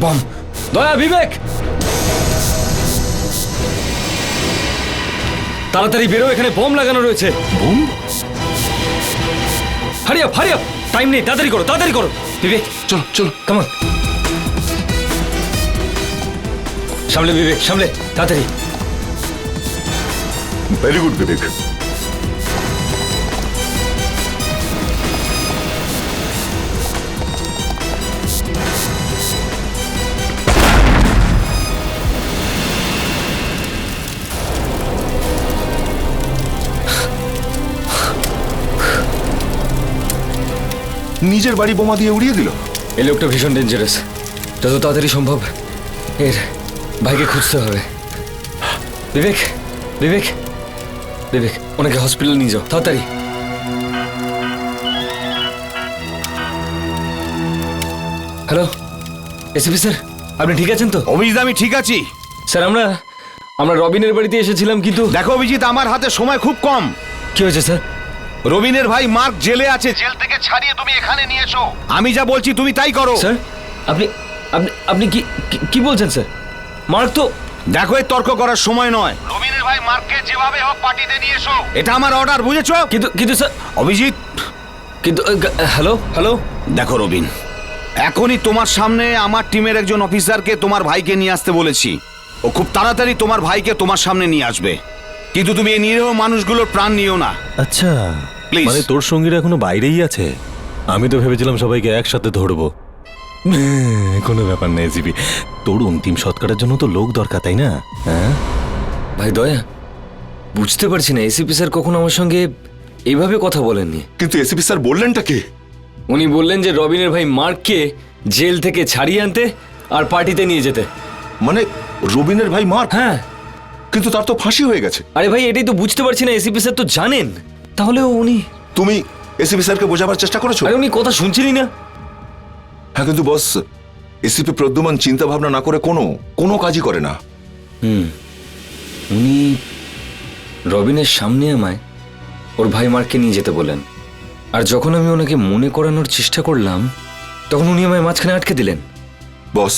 বম! দয়া, বিবেক, তাড়াতাড়ি বেরো, এখানে বম লাগানো রয়েছে। Bomb? Hurry up, hurry up, time নেই, তাড়াতাড়ি করো, তাড়াতাড়ি করো। বিবেক, চলো চলো, কাম অন। সামলে বিবেক, সামলে, তাড়াতাড়ি। ভেরি গুড বিবেক। নিজের বাড়ি বোমা দিয়ে উড়িয়ে দিল। এই লোকটা ভীষণ ডেঞ্জারাস, যত তাড়াতাড়ি সম্ভব এর ভাইকে খুঁজতে হবে। বিবেক, বিবেক, বিবেক, ওনাকে হসপিটাল নিয়ে যাও, তাড়াতাড়ি। হ্যালো এসিপি স্যার, আপনি ঠিক আছেন তো? অভিজিৎ, আমি ঠিক আছি স্যার। আমরা রবিনের বাড়িতে এসেছিলাম, কিন্তু দেখো অভিজিৎ, আমার হাতে সময় খুব কম। কি হয়েছে স্যার? রবিনের ভাই মার্ক জেলে আছে, জেল থেকে ছাড়িয়ে তুমি এখানে নিয়ে এসো। আমি যা বলছি তুমি তাই করো। স্যার, আপনি আপনি আপনি কি কি বলছেন স্যার? মার্ক তো... দেখো, এই তর্ক করার সময় নয়। রবিনের ভাই মার্ককে যেভাবে হোক পার্টিতে নিয়ে এসো, এটা আমার অর্ডার, বুঝেছো? কিন্তু স্যার... অভিজিৎ, কিন্তু হ্যালো হ্যালো, দেখো রবিন, এখনই তোমার সামনে আমার টিমের একজন অফিসারকে তোমার ভাইকে নিয়ে আসতে বলেছি। ও খুব তাড়াতাড়ি তোমার ভাইকে তোমার সামনে নিয়ে আসবে, কিন্তু তুমি এই নিরীহ মানুষগুলোর প্রাণ নিও না। আচ্ছা, প্লিজ। মানে তোর সঙ্গীরা এখনো বাইরেই আছে? আমি তো ভেবেছিলাম সবাইকে একসাথে ধরবো। কোনো ব্যাপার নেই জিবি, তোর অন্তিম সৎকারের জন্য তো লোক দরকার, তাই না? হ্যাঁ ভাই দয়া, বুঝতে পারছি না, এসিপি স্যার কখনো আমার সঙ্গে এইভাবে কথা বলেননি। কিন্তু এসিপি স্যার বললেনটা কি? উনি বললেন যে রবিনের ভাই মার্ককে জেল থেকে ছাড়িয়ে আনতে আর পার্টিতে নিয়ে যেতে। মানে রবিনের ভাই মার্ক? হ্যাঁ। কিন্তু তার তো ফাঁসি হয়ে গেছে। আরে ভাই, এটাই তো বুঝতে পারছি না, এসিপি স্যার তো জানেন, তাহলেও উনি... তুমি এসিপি স্যারকে বোঝাবার চেষ্টা করেছো? আরে উনি কথা শুনছেনই না। হ্যাঁ, কিন্তু বস, এসিপি প্রদ্যুমান চিন্তা ভাবনা না করে কোনো কাজই করে না। উনি রবিনের সামনে আমায় ওর ভাই মার্ককে নিয়ে যেতে বলেন, আর যখন আমি ওনাকে মনে করানোর চেষ্টা করলাম তখন উনি আমায় মাঝখানে আটকে দিলেন। বস,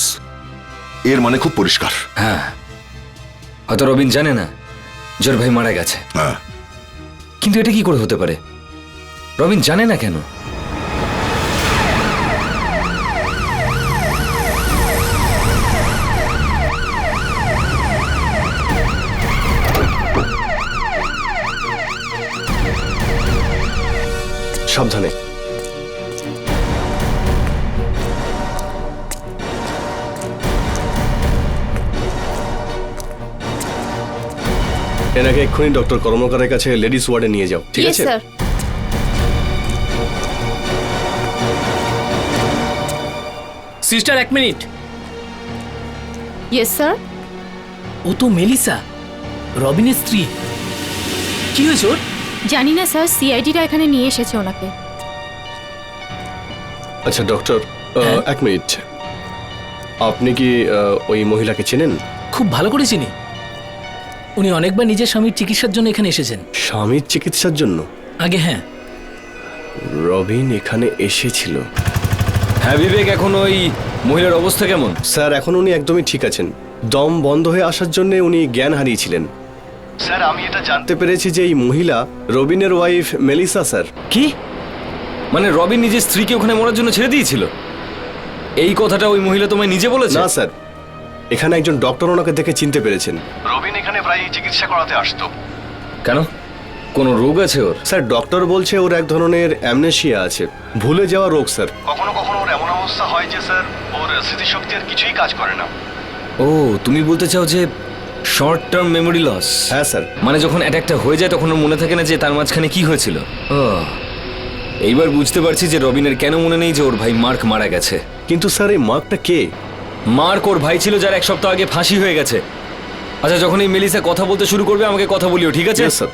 এর মানে খুব পরিষ্কার। হ্যাঁ, হয়তো রবিন জানে না যে ওর ভাই মারা গেছে। হ্যাঁ, কিন্তু এটা কি করে হতে পারে? রবিন জানে না কেন? সাবধানে। এনাকে এক্ষুনি ডক্টর কর্মকারের কাছে লেডিস ওয়ার্ডে নিয়ে যাও, ঠিক আছে? Sir. Sister, 1 minute. Yes sir. ও তো মেলিসা, রবিনের স্ত্রী। কি হয়েছে ওর? জানি না স্যার, সিআইডিরা এখানে নিয়ে এসেছে ওনাকে। আচ্ছা ডক্টর, 1 মিনিট। আপনি কি ওই মহিলাকে চেনেন? খুব ভালো করে চিনি। উনি অনেকবার নিজের স্বামীর চিকিৎসার জন্য এখানে এসেছেন। স্বামীর চিকিৎসার জন্য? আগে হ্যাঁ। রবিন এখানে এসেছিল? হ্যাঁ বিবেক, এখন ওই মহিলার অবস্থা কেমন? স্যার এখন উনি একদমই ঠিক আছেন। দম বন্ধ হয়ে আসার জন্য উনি জ্ঞান হারিয়েছিলেন। স্যার আমি এটা জানতে পেরেছি যে এই মহিলা রবিনের ওয়াইফ মেলিসা স্যার। কি মানে রবিন নিজের স্ত্রীকে ওখানে মরার জন্য ছেড়ে দিয়েছিল? এই কথাটা ওই মহিলা তোমায় নিজে বলেছে? না স্যার, এখানে একজন ডক্টর ওনাকে দেখে চিনতে পেরেছেন। রবিন এখানে প্রায় চিকিৎসা করাতে আসতো। কেন, কোনো রোগ আছে ওর? স্যার ডক্টর বলছে ওর এক ধরনের অ্যামনেশিয়া আছে, ভুলে যাওয়া রোগ স্যার। কখনো কখনো ওর এমন অবস্থা হয় যে স্যার ওর স্মৃতিশক্তি আর কিছুই কাজ করে না। ও, তুমি বলতে চাও যে শর্ট টার্ম মেমোরি লস? হ্যাঁ স্যার। মানে যখন অ্যাটাকটা হয়ে যায় তখন ওর মনে থাকে না যে তার মাঝখানে কি হয়েছিল। ও, এইবার বুঝতে পারছি যে রবিনের কেন মনে নেই যে ওর ভাই মার্ক মারা গেছে। কিন্তু স্যার এই মার্কটা কে? মার্ক ওর ভাই ছিল যার 1 সপ্তাহ আগে ফাঁসি হয়ে গেছে। আচ্ছা, যখন এই মেলিসা কথা বলতে শুরু করবে আমাকে কথা বলিও, ঠিক আছে? স্যার।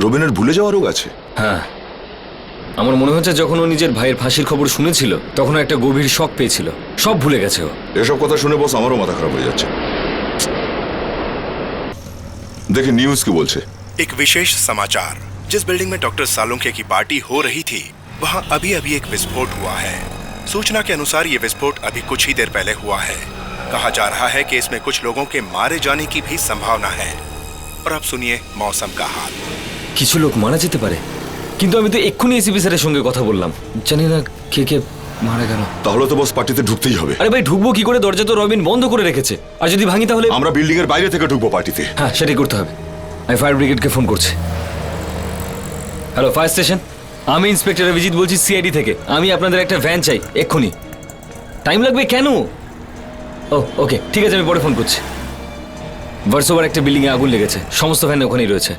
রবিনের ভুলে যাওয়া রোগ আছে? হ্যাঁ, আমার মনে হচ্ছে যখন ও নিজের ভাইয়ের ফাঁসির খবর শুনেছিল তখন ও একটা গভীর শক পেয়েছিল, সব ভুলে গেছে ও। এসব কথা শুনে বস আমারও মাথা খারাপ হয়ে যাচ্ছে। দেখি নিউজ কি বলছে। एक विशेष समाचार। जिस बिल्डिंग में डॉक्टर सालुंखे की पार्टी हो रही थी वहां अभी अभी एक विस्फोट हुआ है। सूचना के अनुसार ये विस्फोट अभी कुछ ही देर पहले हुआ है। कहा जा रहा है कि इसमें कुछ लोगों के मारे जाने की भी संभावना है। और अब सुनिए मौसम का हाल। কিছু লোক মারা যেতে পারে, কিন্তু আমি তো এক্ষুনি এসিপি স্যারের সঙ্গে কথা বললাম, জানি না কে কে মারা গেল। তাহলে তো বস পার্টিতে ঢুকতেই হবে। আরে ভাই, ঢুকবো কি করে? দরজা তো রবিন বন্ধ করে রেখেছে। আর যদি ভাঙি তাহলে? আমরা বিল্ডিং এর বাইরে থেকে ঢুকবো পার্টিতে। হ্যাঁ, সেটাই করতে হবে। আমি ফায়ার ব্রিগেডকে ফোন করছি। হ্যালো ফায়ার স্টেশন, আমি ইন্সপেক্টর অভিজিৎ বলছি সিআইডি থেকে। আমি আপনাদের একটা ভ্যান চাই এক্ষুনি। টাইম লাগবে কেন? ও ওকে, ঠিক আছে, আমি পরে ফোন করছি। ভার্সোভার একটা বিল্ডিংয়ে আগুন লেগেছে, সমস্ত ভ্যান ওখানেই রয়েছে।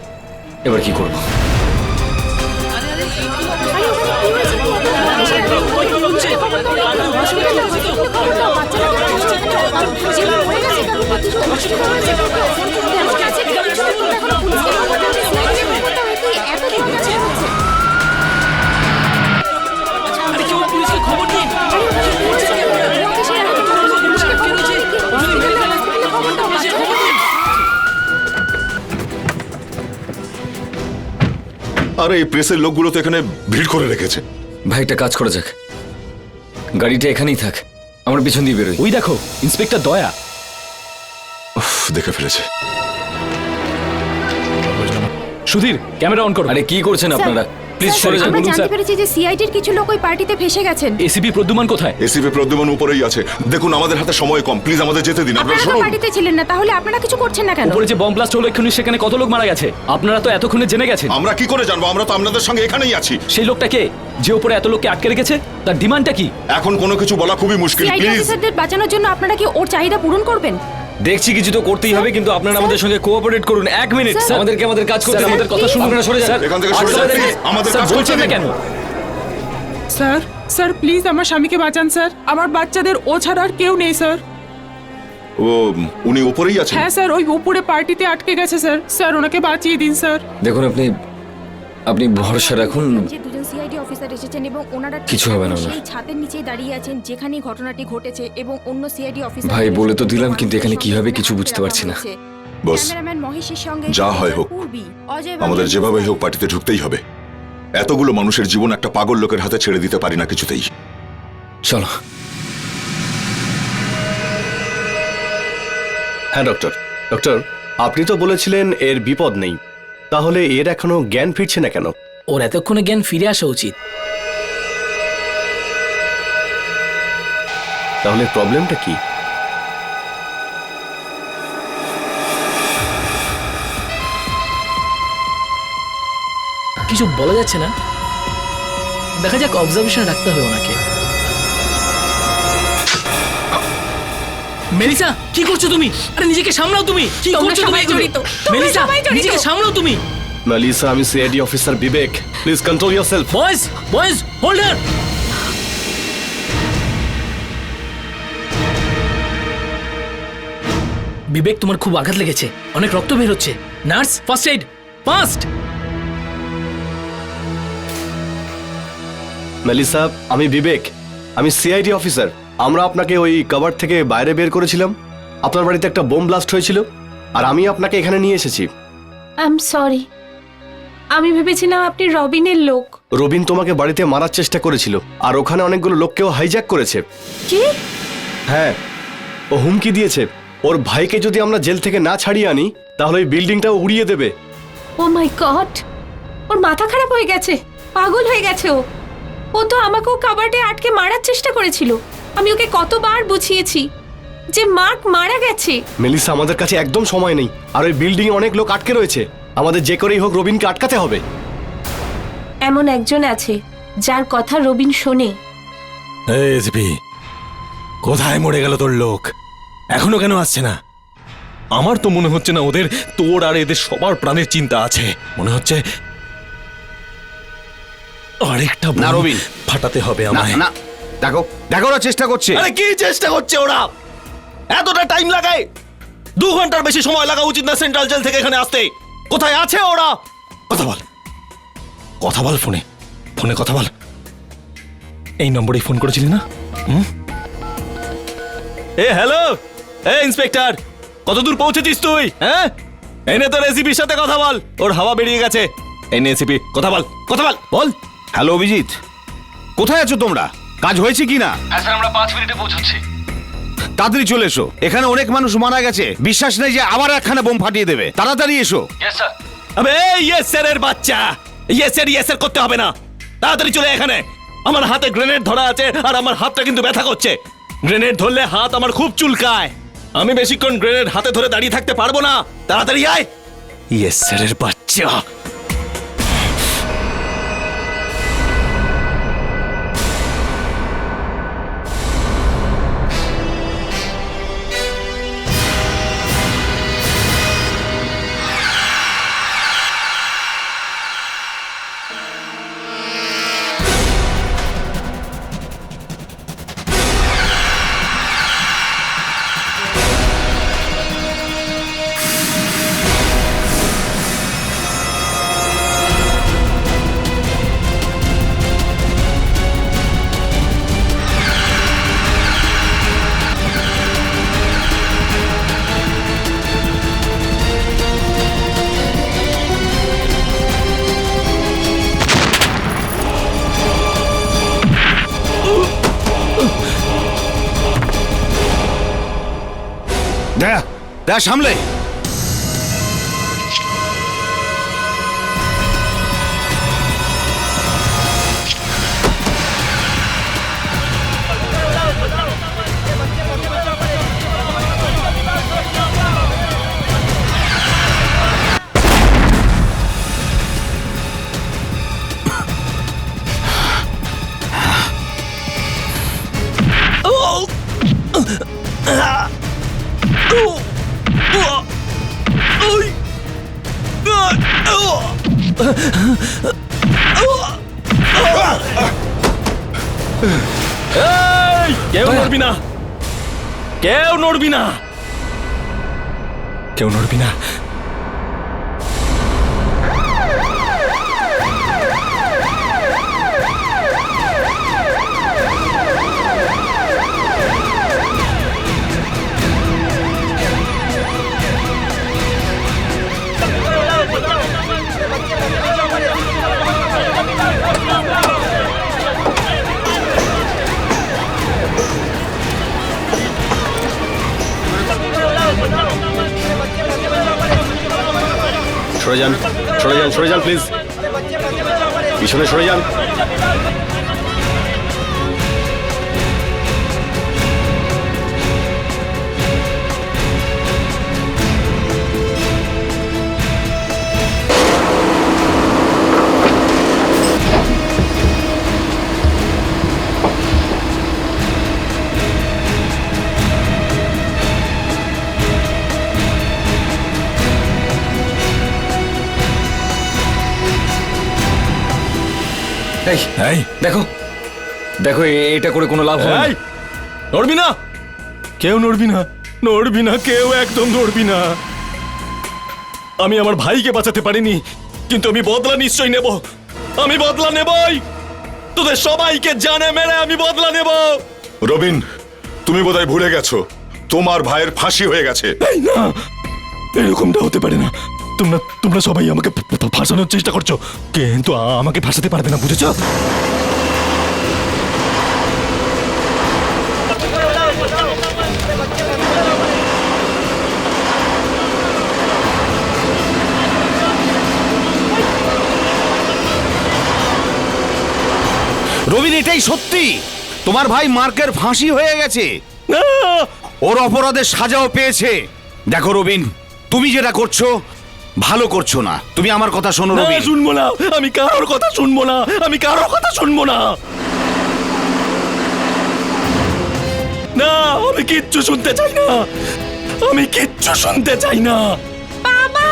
এবার কি করবো? আরে এই প্রেসের লোকগুলো তো এখানে ভিড় করে রেখেছে। ভাই, একটা কাজ করা যাক, গাড়িটা এখানেই থাক, আমার পিছন দিয়ে বেরোই। ওই দেখো ইন্সপেক্টর দয়া। দেখে ফেলেছে। সুধীর, ক্যামেরা অন করো। আরে কি করছেন আপনারা? প্লিজ সরে যান। আমরা জানতে পেরেছি যে সিআইডির কিছু লোক ওই পার্টিতে ফেসে গেছেন। এসিপি প্রদ্যুমান কোথায়? এসিপি প্রদ্যুমান উপরেই আছে। দেখুন আমাদের হাতে সময় কম, প্লিজ আমাদের যেতে দিন। আপনারা আপনারা তো শুনুন। পার্টিতে ছিলেন না, তাহলে আপনারা কিছু করছেন না কেন? উপরে যে বম ব্লাস্ট হলো এক্ষুনি, সেখানে কত লোক মারা গেছে আপনারা তো এতক্ষণে জেনে গেছেন। আমরা কি করে জানবো? আমরা তো আপনাদের সঙ্গে এখানেই আছি। সেই লোকটা কে যে উপরে এত লোককে আটকে রেখেছে? তার ডিমান্ডটা কি? এখন কোনো কিছু বলা খুবই মুশকিল। সিআইডি প্লিজ অফিসারদের বাঁচানোর জন্য আপনারা কি ওর চাহিদা পূরণ করবেন? দেখছি কিছু তো করতেই হবে, কিন্তু আপনারা আমাদের সঙ্গে কোঅপারেট করুন। 1 মিনিট, আমাদেরকে আমাদের কাজ করতে হবে। আমাদের কথা শুনুন। আপনারা সরে যান। এখান থেকে সরে যান, প্লিজ। আমাদের কাজ করতে বলছেন না দিন। কেন? স্যার স্যার প্লিজ আমার স্বামীকে বাঁচান স্যার। আমার বাচ্চাদের ও ছাড়া আর কেউ নেই স্যার। ও, উনি উপরেই আছেন? হ্যাঁ স্যার, ওই উপরে পার্টিতে আটকে গেছে স্যার। স্যার ওনাকে বাঁচিয়ে দিন স্যার। দেখুন, আপনি ভরসা রাখুন। যে দুজন সিআইডি অফিসার এসেছেন এবং ওনারা কিছু হবে না ওনার। সেই ছাদের নিচেই দাঁড়িয়ে আছেন যেখানে ঘটনাটি ঘটেছে এবং অন্য সিআইডি অফিসার। ভাই, বলে তো দিলাম, কিন্তু এখানে কি হবে কিছু বুঝতে পারছি না। বস, ক্যামেরাম্যান মহেশের সঙ্গে যা হয় হোক, আমাদের যেভাবে হোক পার্টিতে ঢুকতেই হবে। এতগুলো মানুষের জীবন একটা পাগল লোকের হাতে ছেড়ে দিতে পারি না কিছুতেই। চলো। হ্যাঁ ডক্টর। ডক্টর, আপনি তো বলেছিলেন এর বিপদ নেই, তাহলে এর এখনো জ্ঞান ফিরছে না কেন? ওর এতক্ষণে জ্ঞান ফিরে আসা উচিত। তাহলে প্রবলেমটা কি? কিছু বলা যাচ্ছে না, দেখা যাক, অবজারভেশন রাখতে হবে ওনাকে। মেলিসা, কি করছো তুমি? আরে নিজেকে সামলাও তুমি। কি করছো তুমি? মেলিসা, নিজেকে সামলাও তুমি। মেলিসা, আমি CID officer Vivek. Please control yourself. Boys, boys, hold her. Vivek, তোমার খুব আঘাত লেগেছে, অনেক রক্ত বের হচ্ছে। Nurse, first aid, fast. Melissa, আমি বিবেক, আমি সিআইডি অফিসার। আমরা আপনাকে ওই কভার থেকে বাইরে বের করেছিলাম। আপনার বাড়িতে একটা বোম ব্লাস্ট হয়েছিল। আর আমি আপনাকে এখানে নিয়ে এসেছি। আই এম সরি, আমি ভেবেছিলাম আপনি রবিনের লোক। রবিন তোমাকে বাড়িতে মারার চেষ্টা করেছিল, আর ওখানে অনেকগুলো লোককেও হাইজ্যাক করেছে। কি? হ্যাঁ, ও হুমকি দিয়েছে ওর ভাইকে যদি আমরা জেল থেকে না ছাড়িয়ে আনি তাহলে ওই বিল্ডিংটাও উড়িয়ে দেবে। ও মাই গড, ওর মাথা খারাপ হয়ে গেছে, পাগল হয়ে গেছে ও। ও তো আমাকেও কাবার্ডে আটকে মারার চেষ্টা করেছিল। আমি ওকে কতবার বুঝিয়েছি যে মার্ক মারা গেছে। মেলিসা, আমাদের কাছে একদম সময় নেই, আর ওই বিল্ডিং এ অনেক লোক আটকে রয়েছে। আমাদের যে করেই হোক রবিনকে আটকাতে হবে। এমন একজন আছে যার কথা রবিন শোনে। এসপি, কোথায় মরে গেল তোর লোক? এখনো কেন আসছে না? আমার তো মনে হচ্ছে না ওদের তোর আর এদের সবার প্রাণের চিন্তা আছে। মনে হচ্ছে আরেকটা না রবিন, ফাটাতে হবে না আমায়। না, দেখো দেখো ওরা চেষ্টা করছে। আরে কি চেষ্টা করছে ওরা? এতটা টাইম লাগায়? 2 ঘন্টার বেশি সময় লাগা উচিত না সেন্ট্রাল জেল থেকে এখানে আসতে? কোথায় আছে ওরা? কথা বল, কথা বল, ফোনে ফোনে কথা বল। এই নম্বরেই ফোন করেছিলি না? এ হ্যালো, এ ইন্সপেক্টর, কতদূর পৌঁছেছিস তুই? হ্যাঁ, এনে তোর এসিপির সাথে কথা বল, ওর হাওয়া বেরিয়ে গেছে। এনে এসিপি, কথা বল, কথা বল, বল। হ্যালো অভিজিৎ, কোথায় আছো তোমরা? কাজ হয়েছে কি না? হ্যাঁ স্যার, আমরা 5 মিনিটে পৌঁছাচ্ছি। তাড়াতাড়ি চলে এসো, এখানে অনেক মানুষ মারা গেছে, বিশ্বাস নেই যে আবার একখানা বোম ফাটিয়ে দেবে। তাড়াতাড়ি এসো। Yes sir. আবে ইয়েস স্যারের বাচ্চা, ইয়েস স্যার করতে হবে না, তাড়াতাড়ি চলে এখানে। আমার হাতে গ্রেনেড ধরা আছে, আর আমার হাতটা কিন্তু ব্যথা করছে। গ্রেনেড ধরলে হাত আমার খুব চুলকায়। আমি বেশিক্ষণ গ্রেনেড হাতে ধরে দাঁড়িয়ে থাকতে পারবো না, তাড়াতাড়ি আয়। ইয়েস স্যারের বাচ্চা। দেখা দেখা সামলে। কেউ নড়বি না, কেউ নড়বি না, কেউ নড়বি না। সরে যান, সরে যান, সরে যান প্লিজ, পিছনে সরে যান। এই দেখো দেখো, এটা করে কোনো লাভ হবে না। নড়বি না, কেউ নড়বি না, নড়বি না, কেউ একদম নড়বি না। আমি আমার ভাইকে বাঁচাতে পারিনি, কিন্তু আমি বদলা নিশ্চয়ই নেব। আমি বদলা নেবই, তোদের সবাইকে জানে মেরে আমি বদলা নেব। রবিন, তুমি বোধহয় ভুলে গেছো তোমার ভাইয়ের ফাঁসি হয়ে গেছে। এই না, এরকমটা হতে পারে না। তোমরা সবাই আমাকে ফাঁসানোর চেষ্টা করছো, কিন্তু আমাকে ফাঁসাতে পারবে না, বুঝেছো? রবিন, এটাই সত্যি, তোমার ভাই মার্কের ফাঁসি হয়ে গেছে, ওর অপরাধের সাজাও পেয়েছে। দেখো রবিন, তুমি যেটা করছো ভালো করছো না। তুমি আমার কথা শোনো রবিন। শুনবো না, আমি কারোর কথা শুনবো না, আমি কারোর কথা শুনবো না। না, আমি কিচ্ছু শুনতে চাই না, আমি কিচ্ছু শুনতে চাই না। বাবা,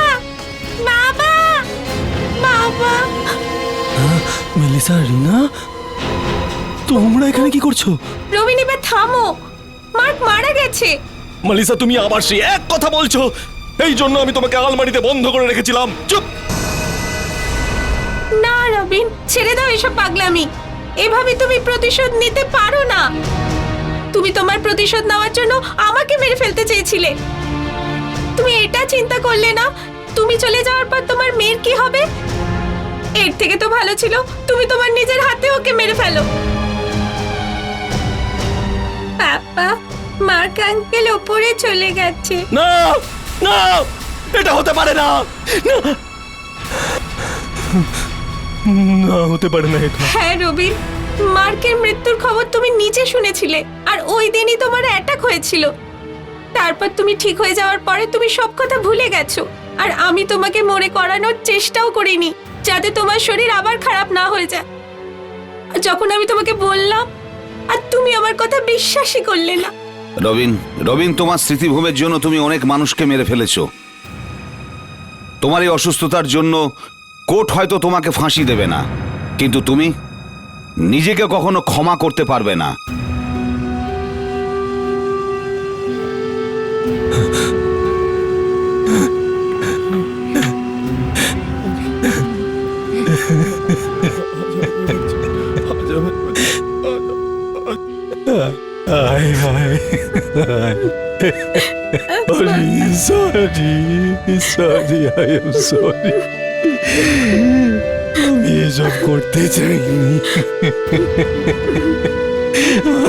বাবা, বাবা। মেলিসা, রিনা, তোমরা এখানে কি করছো? রবিন, এবার থামো, মার্ক মারা গেছে। মালিসা, তুমি আবার সেই এক কথা বলছো। এই জন্য আমি তোমাকে আলমারিতে বন্ধ করে রেখেছিলাম। চুপ। না রবিন, ছেড়ে দাও এসব পাগলামি। এভাবে তুমি প্রতিশোধ নিতে পারো না। তুমি তোমার প্রতিশোধ নেওয়ার জন্য আমাকে মেরে ফেলতে চেয়েছিলে। তুমি এটা চিন্তা করলে না তুমি চলে যাওয়ার পর তোমার মেয়ের কি হবে? এর থেকে তো ভালো ছিল তুমি তোমার নিজের হাতে ওকে মেরে ফেলো। পাপা, মার্ক আঙ্কেল ওপরে চলে গেছে। না না, এটা হতে পারে না, না হতে পারে না এটা। হ্যাঁ রবিন, মার্কের মৃত্যুর খবর তুমি নিজে শুনেছিলে, আর ওই দিনই তোমার অ্যাটাক হয়েছিল। তারপর তুমি ঠিক হয়ে যাওয়ার পরে তুমি সব কথা ভুলে গেছো, আর আমি তোমাকে মরে করানোর চেষ্টাও করিনি যাতে তোমার শরীর আবার খারাপ না হয়ে যায়। যখন আমি তোমাকে বললাম আর তুমি আমার কথা বিশ্বাসই করলে না। রবিন, তোমার স্মৃতিভূমের জন্য তুমি অনেক মানুষকে মেরে ফেলেছো। তোমার এই অসুস্থতার জন্য কোর্ট হয়তো তোমাকে ফাঁসি দেবে না, কিন্তু তুমি নিজেকে কখনো ক্ষমা করতে পারবে না। Sorry, I am sorry. আমি এসব করতে চাইনি,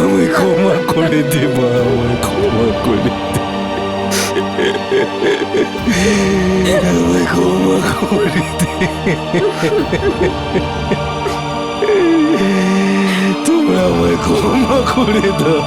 আমি ক্ষমা করে দেব, আমার ক্ষমা করে দে, আমি ক্ষমা করে দে। তোমরা আমায় ক্ষমা করে দাও।